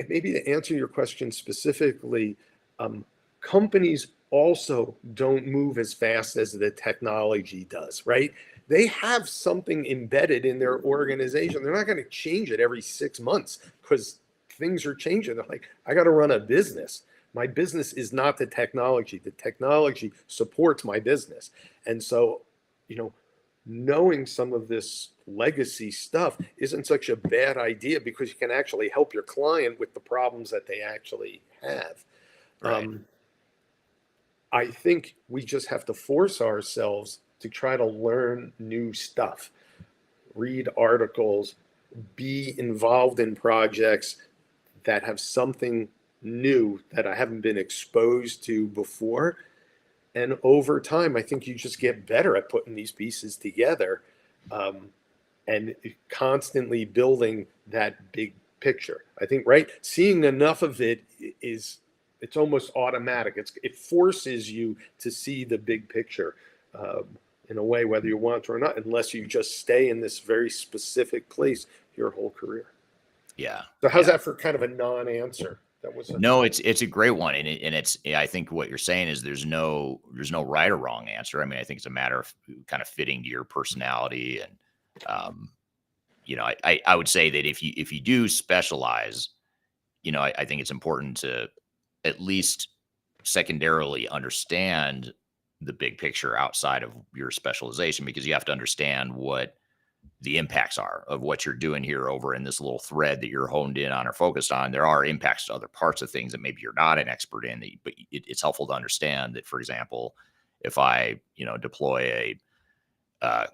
maybe to answer your question specifically, um, companies also don't move as fast as the technology does, right? They have something embedded in their organization. They're not going to change it every 6 months because things are changing. They're like, I got to run a business. My business is not the technology. The technology supports my business. And so, you know, knowing some of this legacy stuff isn't such a bad idea because you can actually help your client with the problems that they actually have. Right. Um, I think we just have to force ourselves to try to learn new stuff, read articles, be involved in projects that have something new that I haven't been exposed to before. And over time, I think you just get better at putting these pieces together. Um, and constantly building that big picture. I think, right, seeing enough of it is it's almost automatic. It forces you to see the big picture um, in a way, whether you want to or not, unless you just stay in this very specific place your whole career. Yeah. So, how's Yeah. that for kind of a non-answer? That was a No, it's a great one, and it's yeah, I think what you're saying is there's no right or wrong answer. I mean, I think it's a matter of kind of fitting to your personality, and um, I would say that if you do specialize, I think it's important to at least secondarily understand the big picture outside of your specialization, because you have to understand what the impacts are of what you're doing here over in this little thread that you're honed in on or focused on. There are impacts to other parts of things that maybe you're not an expert in, but it's helpful to understand that, for example, if I, deploy a,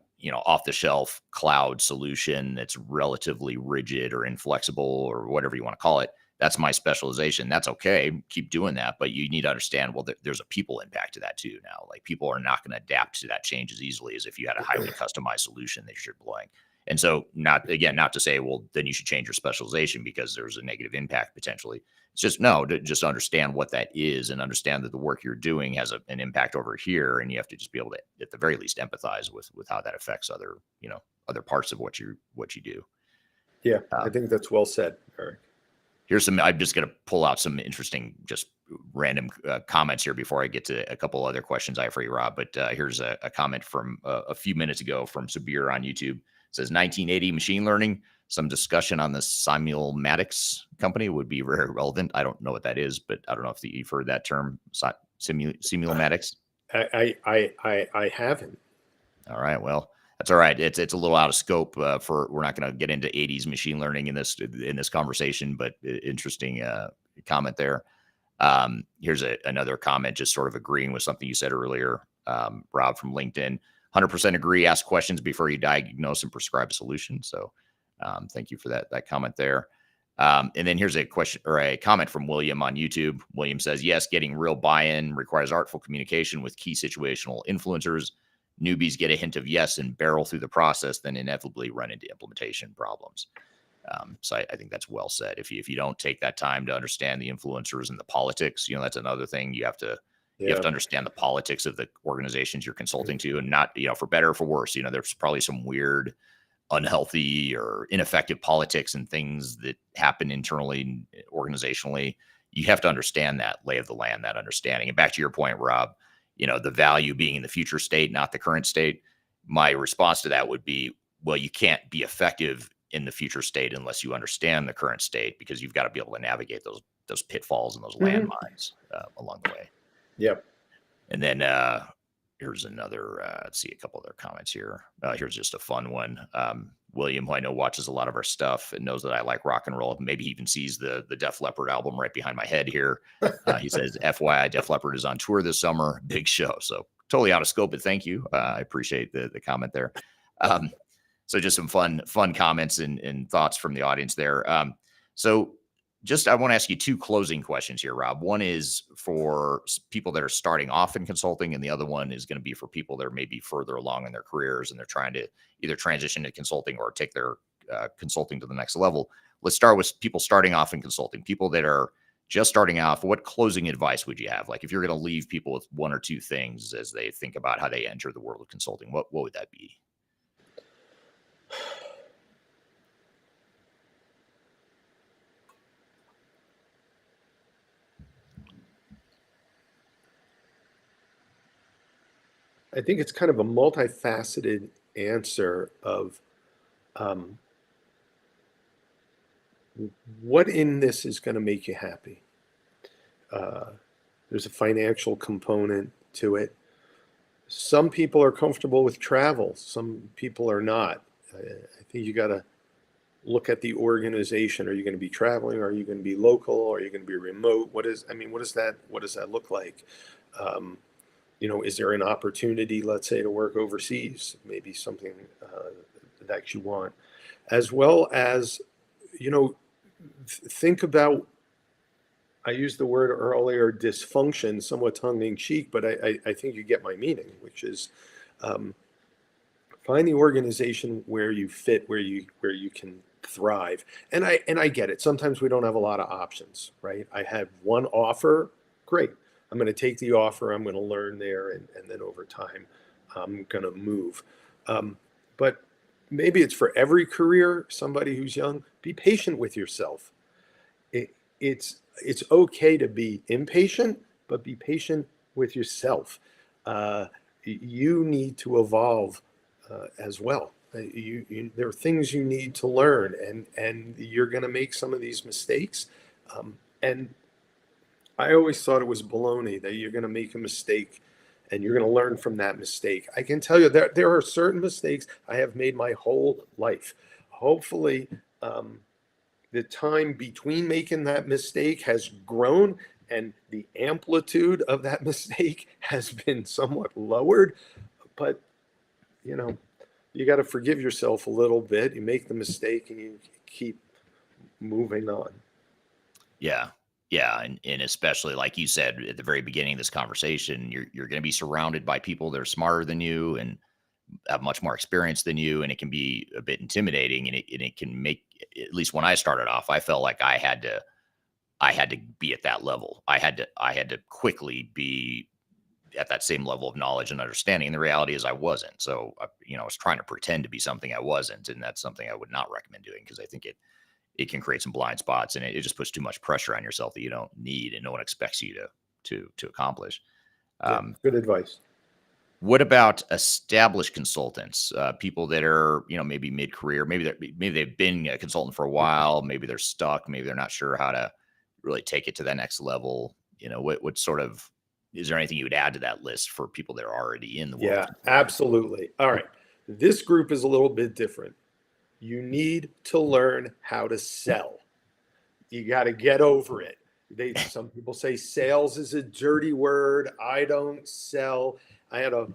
off the shelf cloud solution that's relatively rigid or inflexible or whatever you want to call it, that's my specialization. That's okay. Keep doing that. But you need to understand, well, there's a people impact to that too now. Like, people are not going to adapt to that change as easily as if you had a highly customized solution that you're deploying. And so, not to say, well, then you should change your specialization because there's a negative impact potentially. It's just no, to just understand what that is and understand that the work you're doing has an impact over here, and you have to just be able to, at the very least, empathize with how that affects other parts of what you do. yeah. I Um, think that's well said, Eric. Here's some. I'm just going to pull out some interesting, just random comments here before I get to a couple other questions I have for you, Rob. But here's a comment from a few minutes ago from Sabir on YouTube. It says 1980 machine learning. Some discussion on the Simulmatics company would be very relevant. I don't know what that is, but I don't know if you've heard that term, Simulmatics. I haven't. All right. Well, that's all right. It's a little out of scope for. We're not going to get into 80s machine learning in this conversation, but interesting comment there. Here's another comment, just sort of agreeing with something you said earlier, Rob from LinkedIn. 100% agree. Ask questions before you diagnose and prescribe a solution. So, thank you for that comment there. And then here's a question or a comment from William on YouTube. William says, yes, getting real buy-in requires artful communication with key situational influencers. Newbies get a hint of yes and barrel through the process, then inevitably run into implementation problems. So I think that's well said. If you don't take that time to understand the influencers and the politics, that's another thing. You have to Yeah. understand the politics of the organizations you're consulting to, and not, for better or for worse. There's probably some weird, unhealthy or ineffective politics and things that happen internally, organizationally. You have to understand that lay of the land, that understanding. And back to your point, Rob, the value being in the future state, not the current state. My response to that would be, well, you can't be effective in the future state unless you understand the current state, because you've got to be able to navigate those pitfalls and those Mhm. landmines along the way. Yep. And then here's another, let's see, a couple other comments here. Here's just a fun one. William, who I know watches a lot of our stuff and knows that I like rock and roll. Maybe he even sees the Def Leppard album right behind my head here. He says, FYI, Def Leppard is on tour this summer. Big show. So totally out of scope, but thank you. I appreciate the comment there. So just some fun comments and thoughts from the audience there. So just, I want to ask you two closing questions here, Rob. One is for people that are starting off in consulting, and the other one is going to be for people that are maybe further along in their careers and they're trying to either transition to consulting or take their consulting to the next level. Let's start with people starting off in consulting, people that are just starting off. What closing advice would you have? Like if you're going to leave people with one or two things as they think about how they enter the world of consulting, what would that be? I think it's kind of a multifaceted answer of um, what in this is going to make you happy. There's a financial component to it. Some people are comfortable with travel. Some people are not. I think you got to look at the organization. Are you going to be traveling? Are you going to be local? Are you going to be remote? What does that look like? Is there an opportunity, let's say, to work overseas? Maybe something that you want, as well as, think about. I used the word earlier, dysfunction, somewhat tongue in cheek, but I think you get my meaning, which is um, find the organization where you fit, where you can thrive. And I get it. Sometimes we don't have a lot of options, right? I have one offer, great. I'm going to take the offer. I'm going to learn there, and then over time, I'm going to move. But maybe it's for every career. Somebody who's young, be patient with yourself. It's okay to be impatient, but be patient with yourself. You need to evolve as well. There are things you need to learn, and you're going to make some of these mistakes. And I always thought it was baloney that you're going to make a mistake and you're going to learn from that mistake. I can tell you there are certain mistakes I have made my whole life. Hopefully, the time between making that mistake has grown and the amplitude of that mistake has been somewhat lowered. But, you got to forgive yourself a little bit. You make the mistake and you keep moving on. Yeah. Yeah. And especially like you said at the very beginning of this conversation, you're going to be surrounded by people that are smarter than you and have much more experience than you. And it can be a bit intimidating, and it can make, at least when I started off, I felt like I had to be at that level. I had to quickly be at that same level of knowledge and understanding. And the reality is I wasn't. So, I was trying to pretend to be something I wasn't. And that's something I would not recommend doing, because I think it can create some blind spots, and it just puts too much pressure on yourself that you don't need and no one expects you to accomplish. Yeah, good advice. What about established consultants, people that are, maybe mid-career, maybe they've been a consultant for a while, maybe they're stuck, maybe they're not sure how to really take it to that next level. What sort of, is there anything you would add to that list for people that are already in the world of Yeah, consulting? absolutely. All right. This group is a little bit different. You need to learn how to sell. You got to get over it. Some people say sales is a dirty word. I don't sell. I had a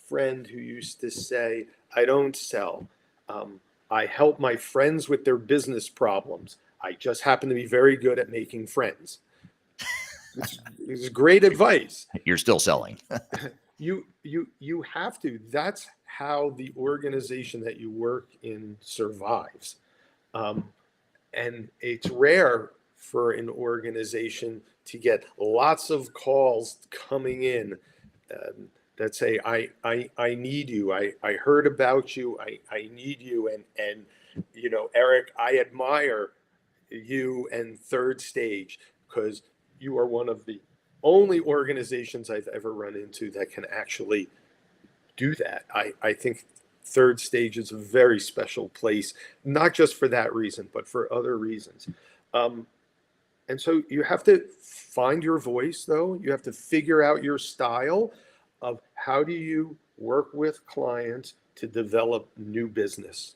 friend who used to say, I don't sell. I help my friends with their business problems. I just happen to be very good at making friends. It's great advice. You're still selling. You have to. That's how the organization that you work in survives. Um, and it's rare for an organization to get lots of calls coming in that say, I need you. I heard about you. I need you. And Eric, I admire you and Third Stage, because you are one of the only organizations I've ever run into that can actually do that. I think third stage is a very special place, not just for that reason, but for other reasons. Um, and so you have to find your voice, though. You have to figure out your style of how do you work with clients to develop new business.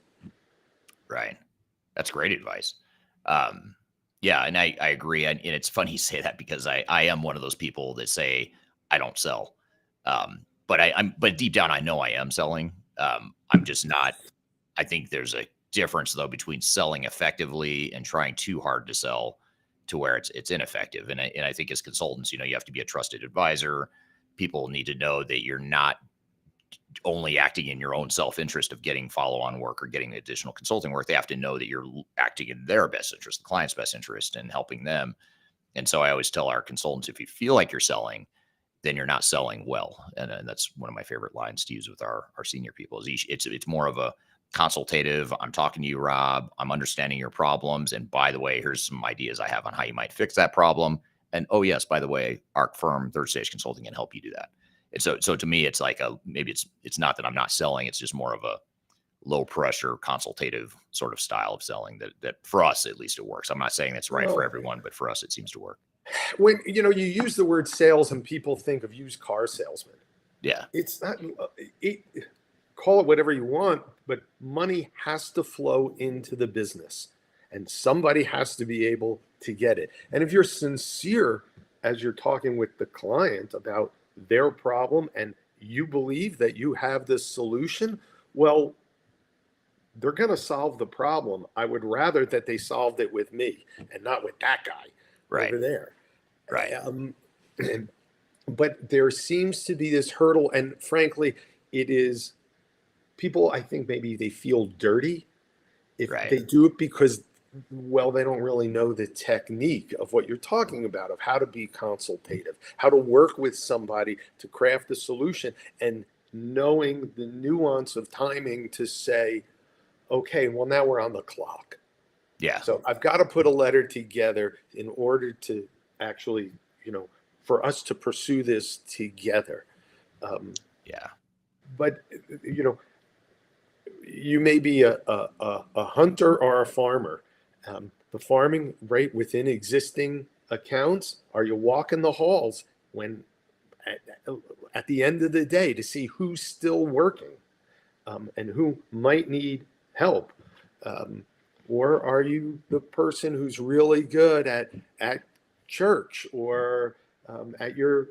Right. That's great advice. Um, yeah, and I agree. And it's funny you say that because I am one of those people that say I don't sell. But deep down I know I am selling. I'm just not. I think there's a difference though between selling effectively and trying too hard to sell to where it's ineffective. And I think as consultants, you have to be a trusted advisor. People need to know that you're not only acting in your own self-interest of getting follow-on work or getting additional consulting work. They have to know that you're acting in their best interest, the client's best interest, and helping them. And so I always tell our consultants, if you feel like you're selling, then you're not selling well. And that's one of my favorite lines to use with our senior people. Is it's more of a consultative. I'm talking to you, Rob. I'm understanding your problems. And by the way, here's some ideas I have on how you might fix that problem. And oh yes, by the way, our firm, Third Stage Consulting, can help you do that. And so to me, it's like maybe it's not that I'm not selling. It's just more of a low pressure consultative sort of style of selling that for us at least it works. I'm not saying that's right for Well, everyone, but for us it seems to work. when you use the word sales and people think of used car salesman, Yeah. it's not. It, call it whatever you want, but money has to flow into the business, and somebody has to be able to get it. And if you're sincere as you're talking with the client about their problem and you believe that you have the solution, well, they're going to solve the problem. I would rather that they solved it with me and not with that guy Right. over there. Right. And, but there seems to be this hurdle, and frankly, it is people. I think maybe they feel dirty if Right. they do it because, well, they don't really know the technique of what you're talking about, of how to be consultative, how to work with somebody to craft a solution, and knowing the nuance of timing to say, okay, well, now we're on the clock. Yeah. So I've got to put a letter together in order to actually, for us to pursue this together. Um, Yeah. but, you may be a hunter or a farmer. The farming right within existing accounts, are you walking the halls when at, at the end of the day to see who's still working and who might need help? Or are you the person who's really good at church or at your,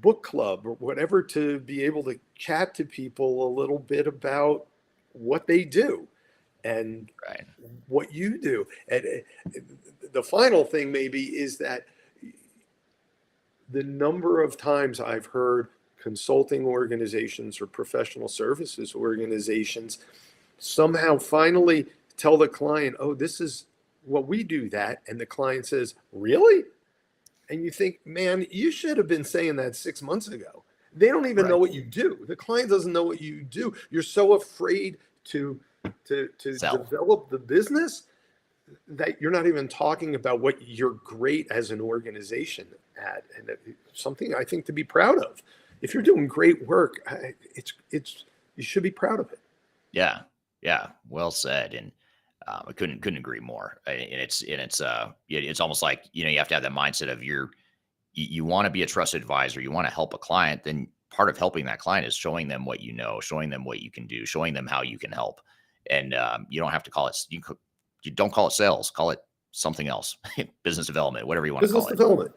book club or whatever to be able to chat to people a little bit about what they do and Right. what you do. And the final thing maybe is that the number of times I've heard consulting organizations or professional services organizations somehow finally tell the client, oh, this is what we do that. And the client says, really? And you think, man, you should have been saying that 6 months ago. They don't even know Right. what you do. The client doesn't know what you do. You're so afraid to Sell. develop the business that you're not even talking about what you're great as an organization at, and something I think to be proud of. If you're doing great work, it's you should be proud of it. Yeah. Yeah. Well said. And I couldn't agree more. And it's almost like, you have to have that mindset of you want to be a trusted advisor. You want to help a client. Then part of helping that client is showing them what you know, showing them what you can do, showing them how you can help. And you don't have to call it, you don't call it sales, call it something else, business development, whatever you want to Business call it, development.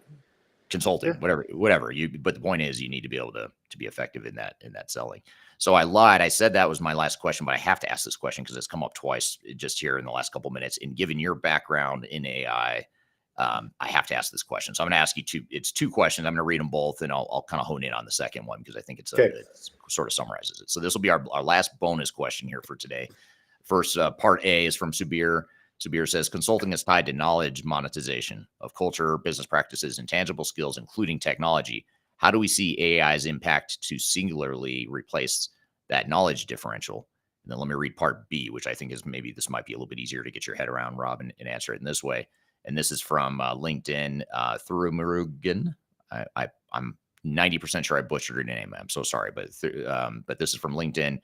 consulting, Yeah. whatever but the point is you need to be able to be effective in that selling. So I lied. I said that was my last question, but I have to ask this question because it's come up twice just here in the last couple minutes. And given your background in AI, I have to ask this question. So I'm going to ask you it's two questions. I'm going to read them both and I'll kind of hone in on the second one because I think it sort of summarizes it. So this will be our last bonus question here for today. First, part A is from Subir. Subir says, consulting is tied to knowledge monetization of culture, business practices, and tangible skills, including technology. How do we see AI's impact to singularly replace that knowledge differential? And then let me read part B, which I think is maybe this might be a little bit easier to get your head around, Rob, and answer it in this way. And this is from LinkedIn, through Murugan. I'm 90% sure I butchered her name. I'm so sorry, but this is from LinkedIn.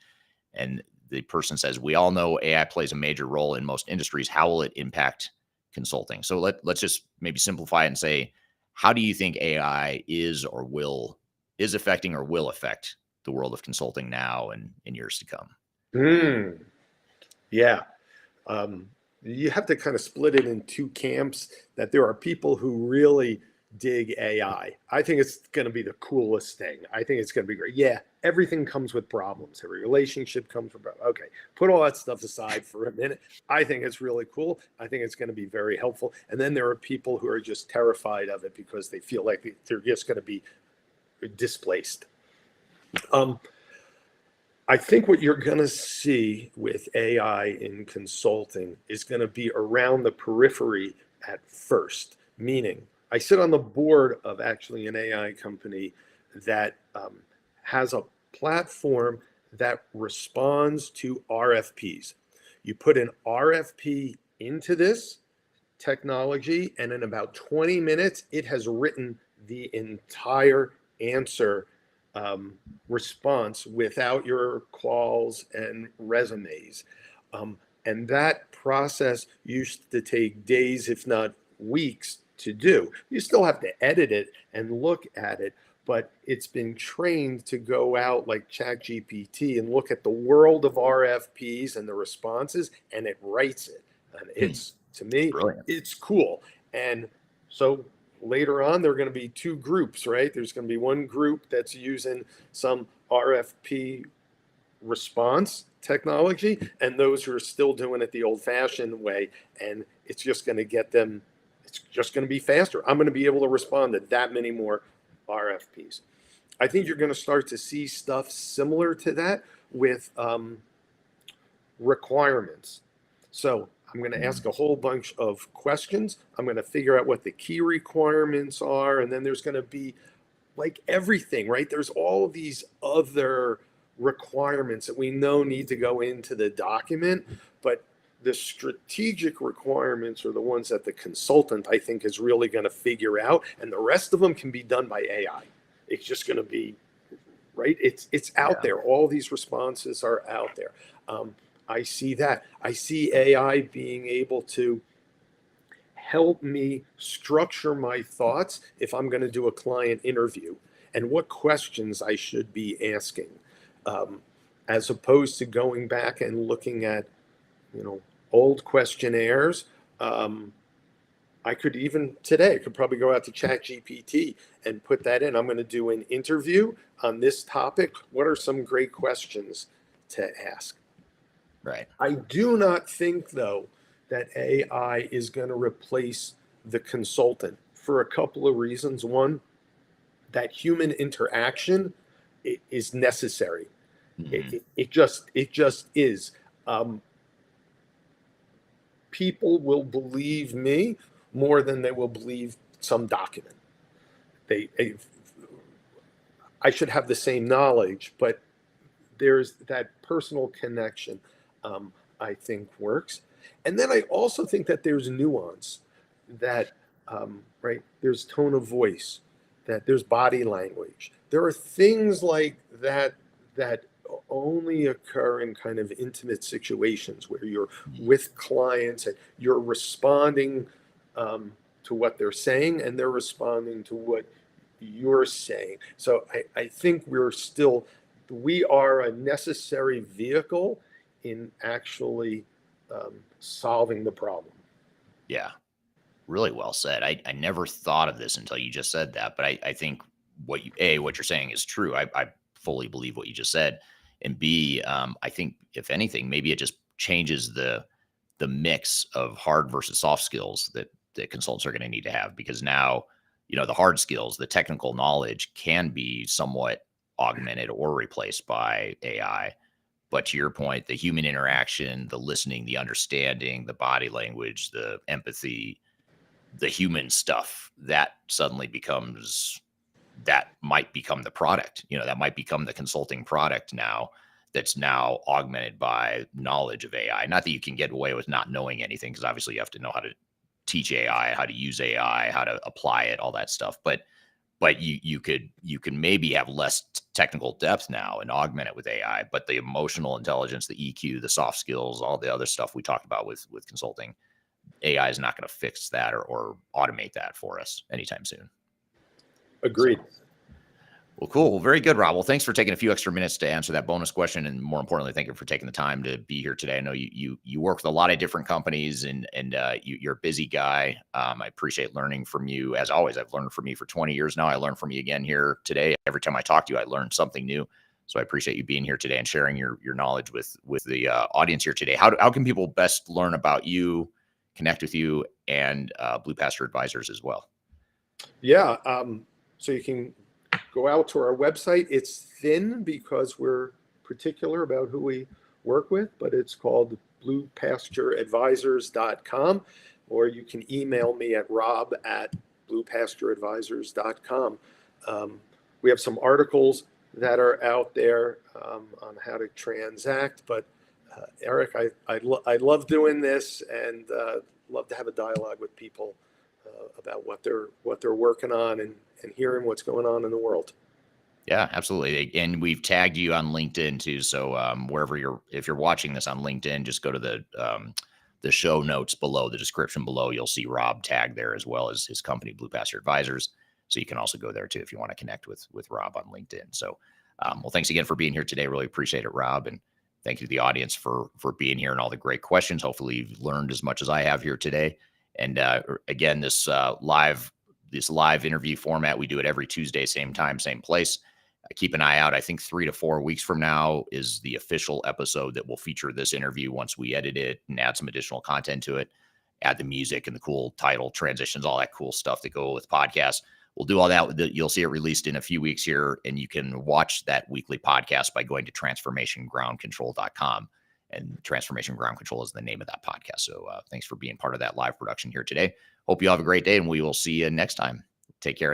And the person says, we all know AI plays a major role in most industries. How will it impact consulting? So let's just maybe simplify it and say, how do you think AI is affecting or will affect the world of consulting now and in years to come? Hmm. Yeah. Um, you have to kind of split it in two camps, that there are people who really dig AI. I think it's going to be the coolest thing. I think it's going to be great. Yeah, everything comes with problems. Every relationship comes with problems. Okay, put all that stuff aside for a minute. I think it's really cool. I think it's going to be very helpful. And then there are people who are just terrified of it because they feel like they're just going to be displaced. Um, I think what you're going to see with AI in consulting is going to be around the periphery at first. Meaning, I sit on the board of actually an AI company that has a platform that responds to RFPs. You put an RFP into this technology, and in about 20 minutes, it has written the entire answer response without your calls and resumes. Um, and that process used to take days, if not weeks, to do. You still have to edit it and look at it, but it's been trained to go out like ChatGPT and look at the world of RFPs and the responses, and it writes it. And it's, to me, Brilliant. it's cool. And so later on, there are going to be two groups, right? There's going to be one group that's using some RFP response technology, and those who are still doing it the old fashioned way. And it's just going to get them, it's just going to be faster. I'm going to be able to respond to that many more RFPs. I think you're going to start to see stuff similar to that with requirements. So I'm going to ask a whole bunch of questions. I'm going to figure out what the key requirements are. And then there's going to be like everything, right? There's all of these other requirements that we know need to go into the document. But the strategic requirements are the ones that the consultant, I think, is really going to figure out. And the rest of them can be done by AI. It's just going to be, right? It's out Yeah. there. All these responses are out there. I see that. I see AI being able to help me structure my thoughts if I'm going to do a client interview and what questions I should be asking, as opposed to going back and looking at, old questionnaires. I could even today, I could probably go out to ChatGPT and put that in. I'm going to do an interview on this topic. What are some great questions to ask? Right. I do not think, though, that AI is going to replace the consultant for a couple of reasons. One, that human interaction is necessary. Hmm. It just is. Um, People will believe me more than they will believe some document. They, I should have the same knowledge, but there's that personal connection, I think works. And then I also think that there's nuance, that, right, there's tone of voice, that there's body language. There are things like that that only occur in kind of intimate situations where you're with clients and you're responding to what they're saying and they're responding to what you're saying. So I think we are a necessary vehicle in actually solving the problem. Yeah. Really well said. I never thought of this until you just said that, but I think what you're saying is true. I fully believe what you just said. And B, I think if anything, maybe it just changes the mix of hard versus soft skills that consultants are going to need to have, because now, the hard skills, the technical knowledge can be somewhat augmented or replaced by AI. But to your point, the human interaction, the listening, the understanding, the body language, the empathy, the human stuff, that might become the product. That might become the consulting product now, that's now augmented by knowledge of AI. Not that you can get away with not knowing anything, because obviously you have to know how to teach AI, how to use AI, how to apply it, all that stuff. But you can maybe have less technical depth now and augment it with AI, but the emotional intelligence, the EQ, the soft skills, all the other stuff we talked about with consulting, AI is not going to fix that or automate that for us anytime soon. Agreed. So, well, cool. Well, very good, Rob. Well, thanks for taking a few extra minutes to answer that bonus question, and more importantly, thank you for taking the time to be here today. I know you work with a lot of different companies, and you're a busy guy. I appreciate learning from you as always. I've learned from you for 20 years now. I learned from you again here today. Every time I talk to you, I learn something new. So I appreciate you being here today and sharing your knowledge with the audience here today. How can people best learn about you, connect with you, and Blue Pasture Advisors as well? Yeah. So you can go out to our website. It's thin because we're particular about who we work with, but it's called bluepastureadvisors.com, or you can email me at rob@bluepastureadvisors.com. We have some articles that are out there on how to transact, but Eric, I love doing this, and love to have a dialogue with people about what they're working on, and hearing what's going on in the world. Yeah, absolutely. And we've tagged you on LinkedIn too. So wherever if you're watching this on LinkedIn, just go to the show notes below, the description below. You'll see Rob tagged there, as well as his company, Blue Pasture Advisors. So you can also go there too if you want to connect with Rob on LinkedIn. So, well, thanks again for being here today. Really appreciate it, Rob. And thank you to the audience for being here and all the great questions. Hopefully you've learned as much as I have here today. And again, this live interview format, we do it every Tuesday, same time, same place. Keep an eye out. I think 3 to 4 weeks from now is the official episode that will feature this interview once we edit it and add some additional content to it, add the music and the cool title transitions, all that cool stuff that go with podcasts. We'll do all that. You'll see it released in a few weeks here, and you can watch that weekly podcast by going to transformationgroundcontrol.com. And Transformation Ground Control is the name of that podcast. So thanks for being part of that live production here today. Hope you have a great day, and we will see you next time. Take care.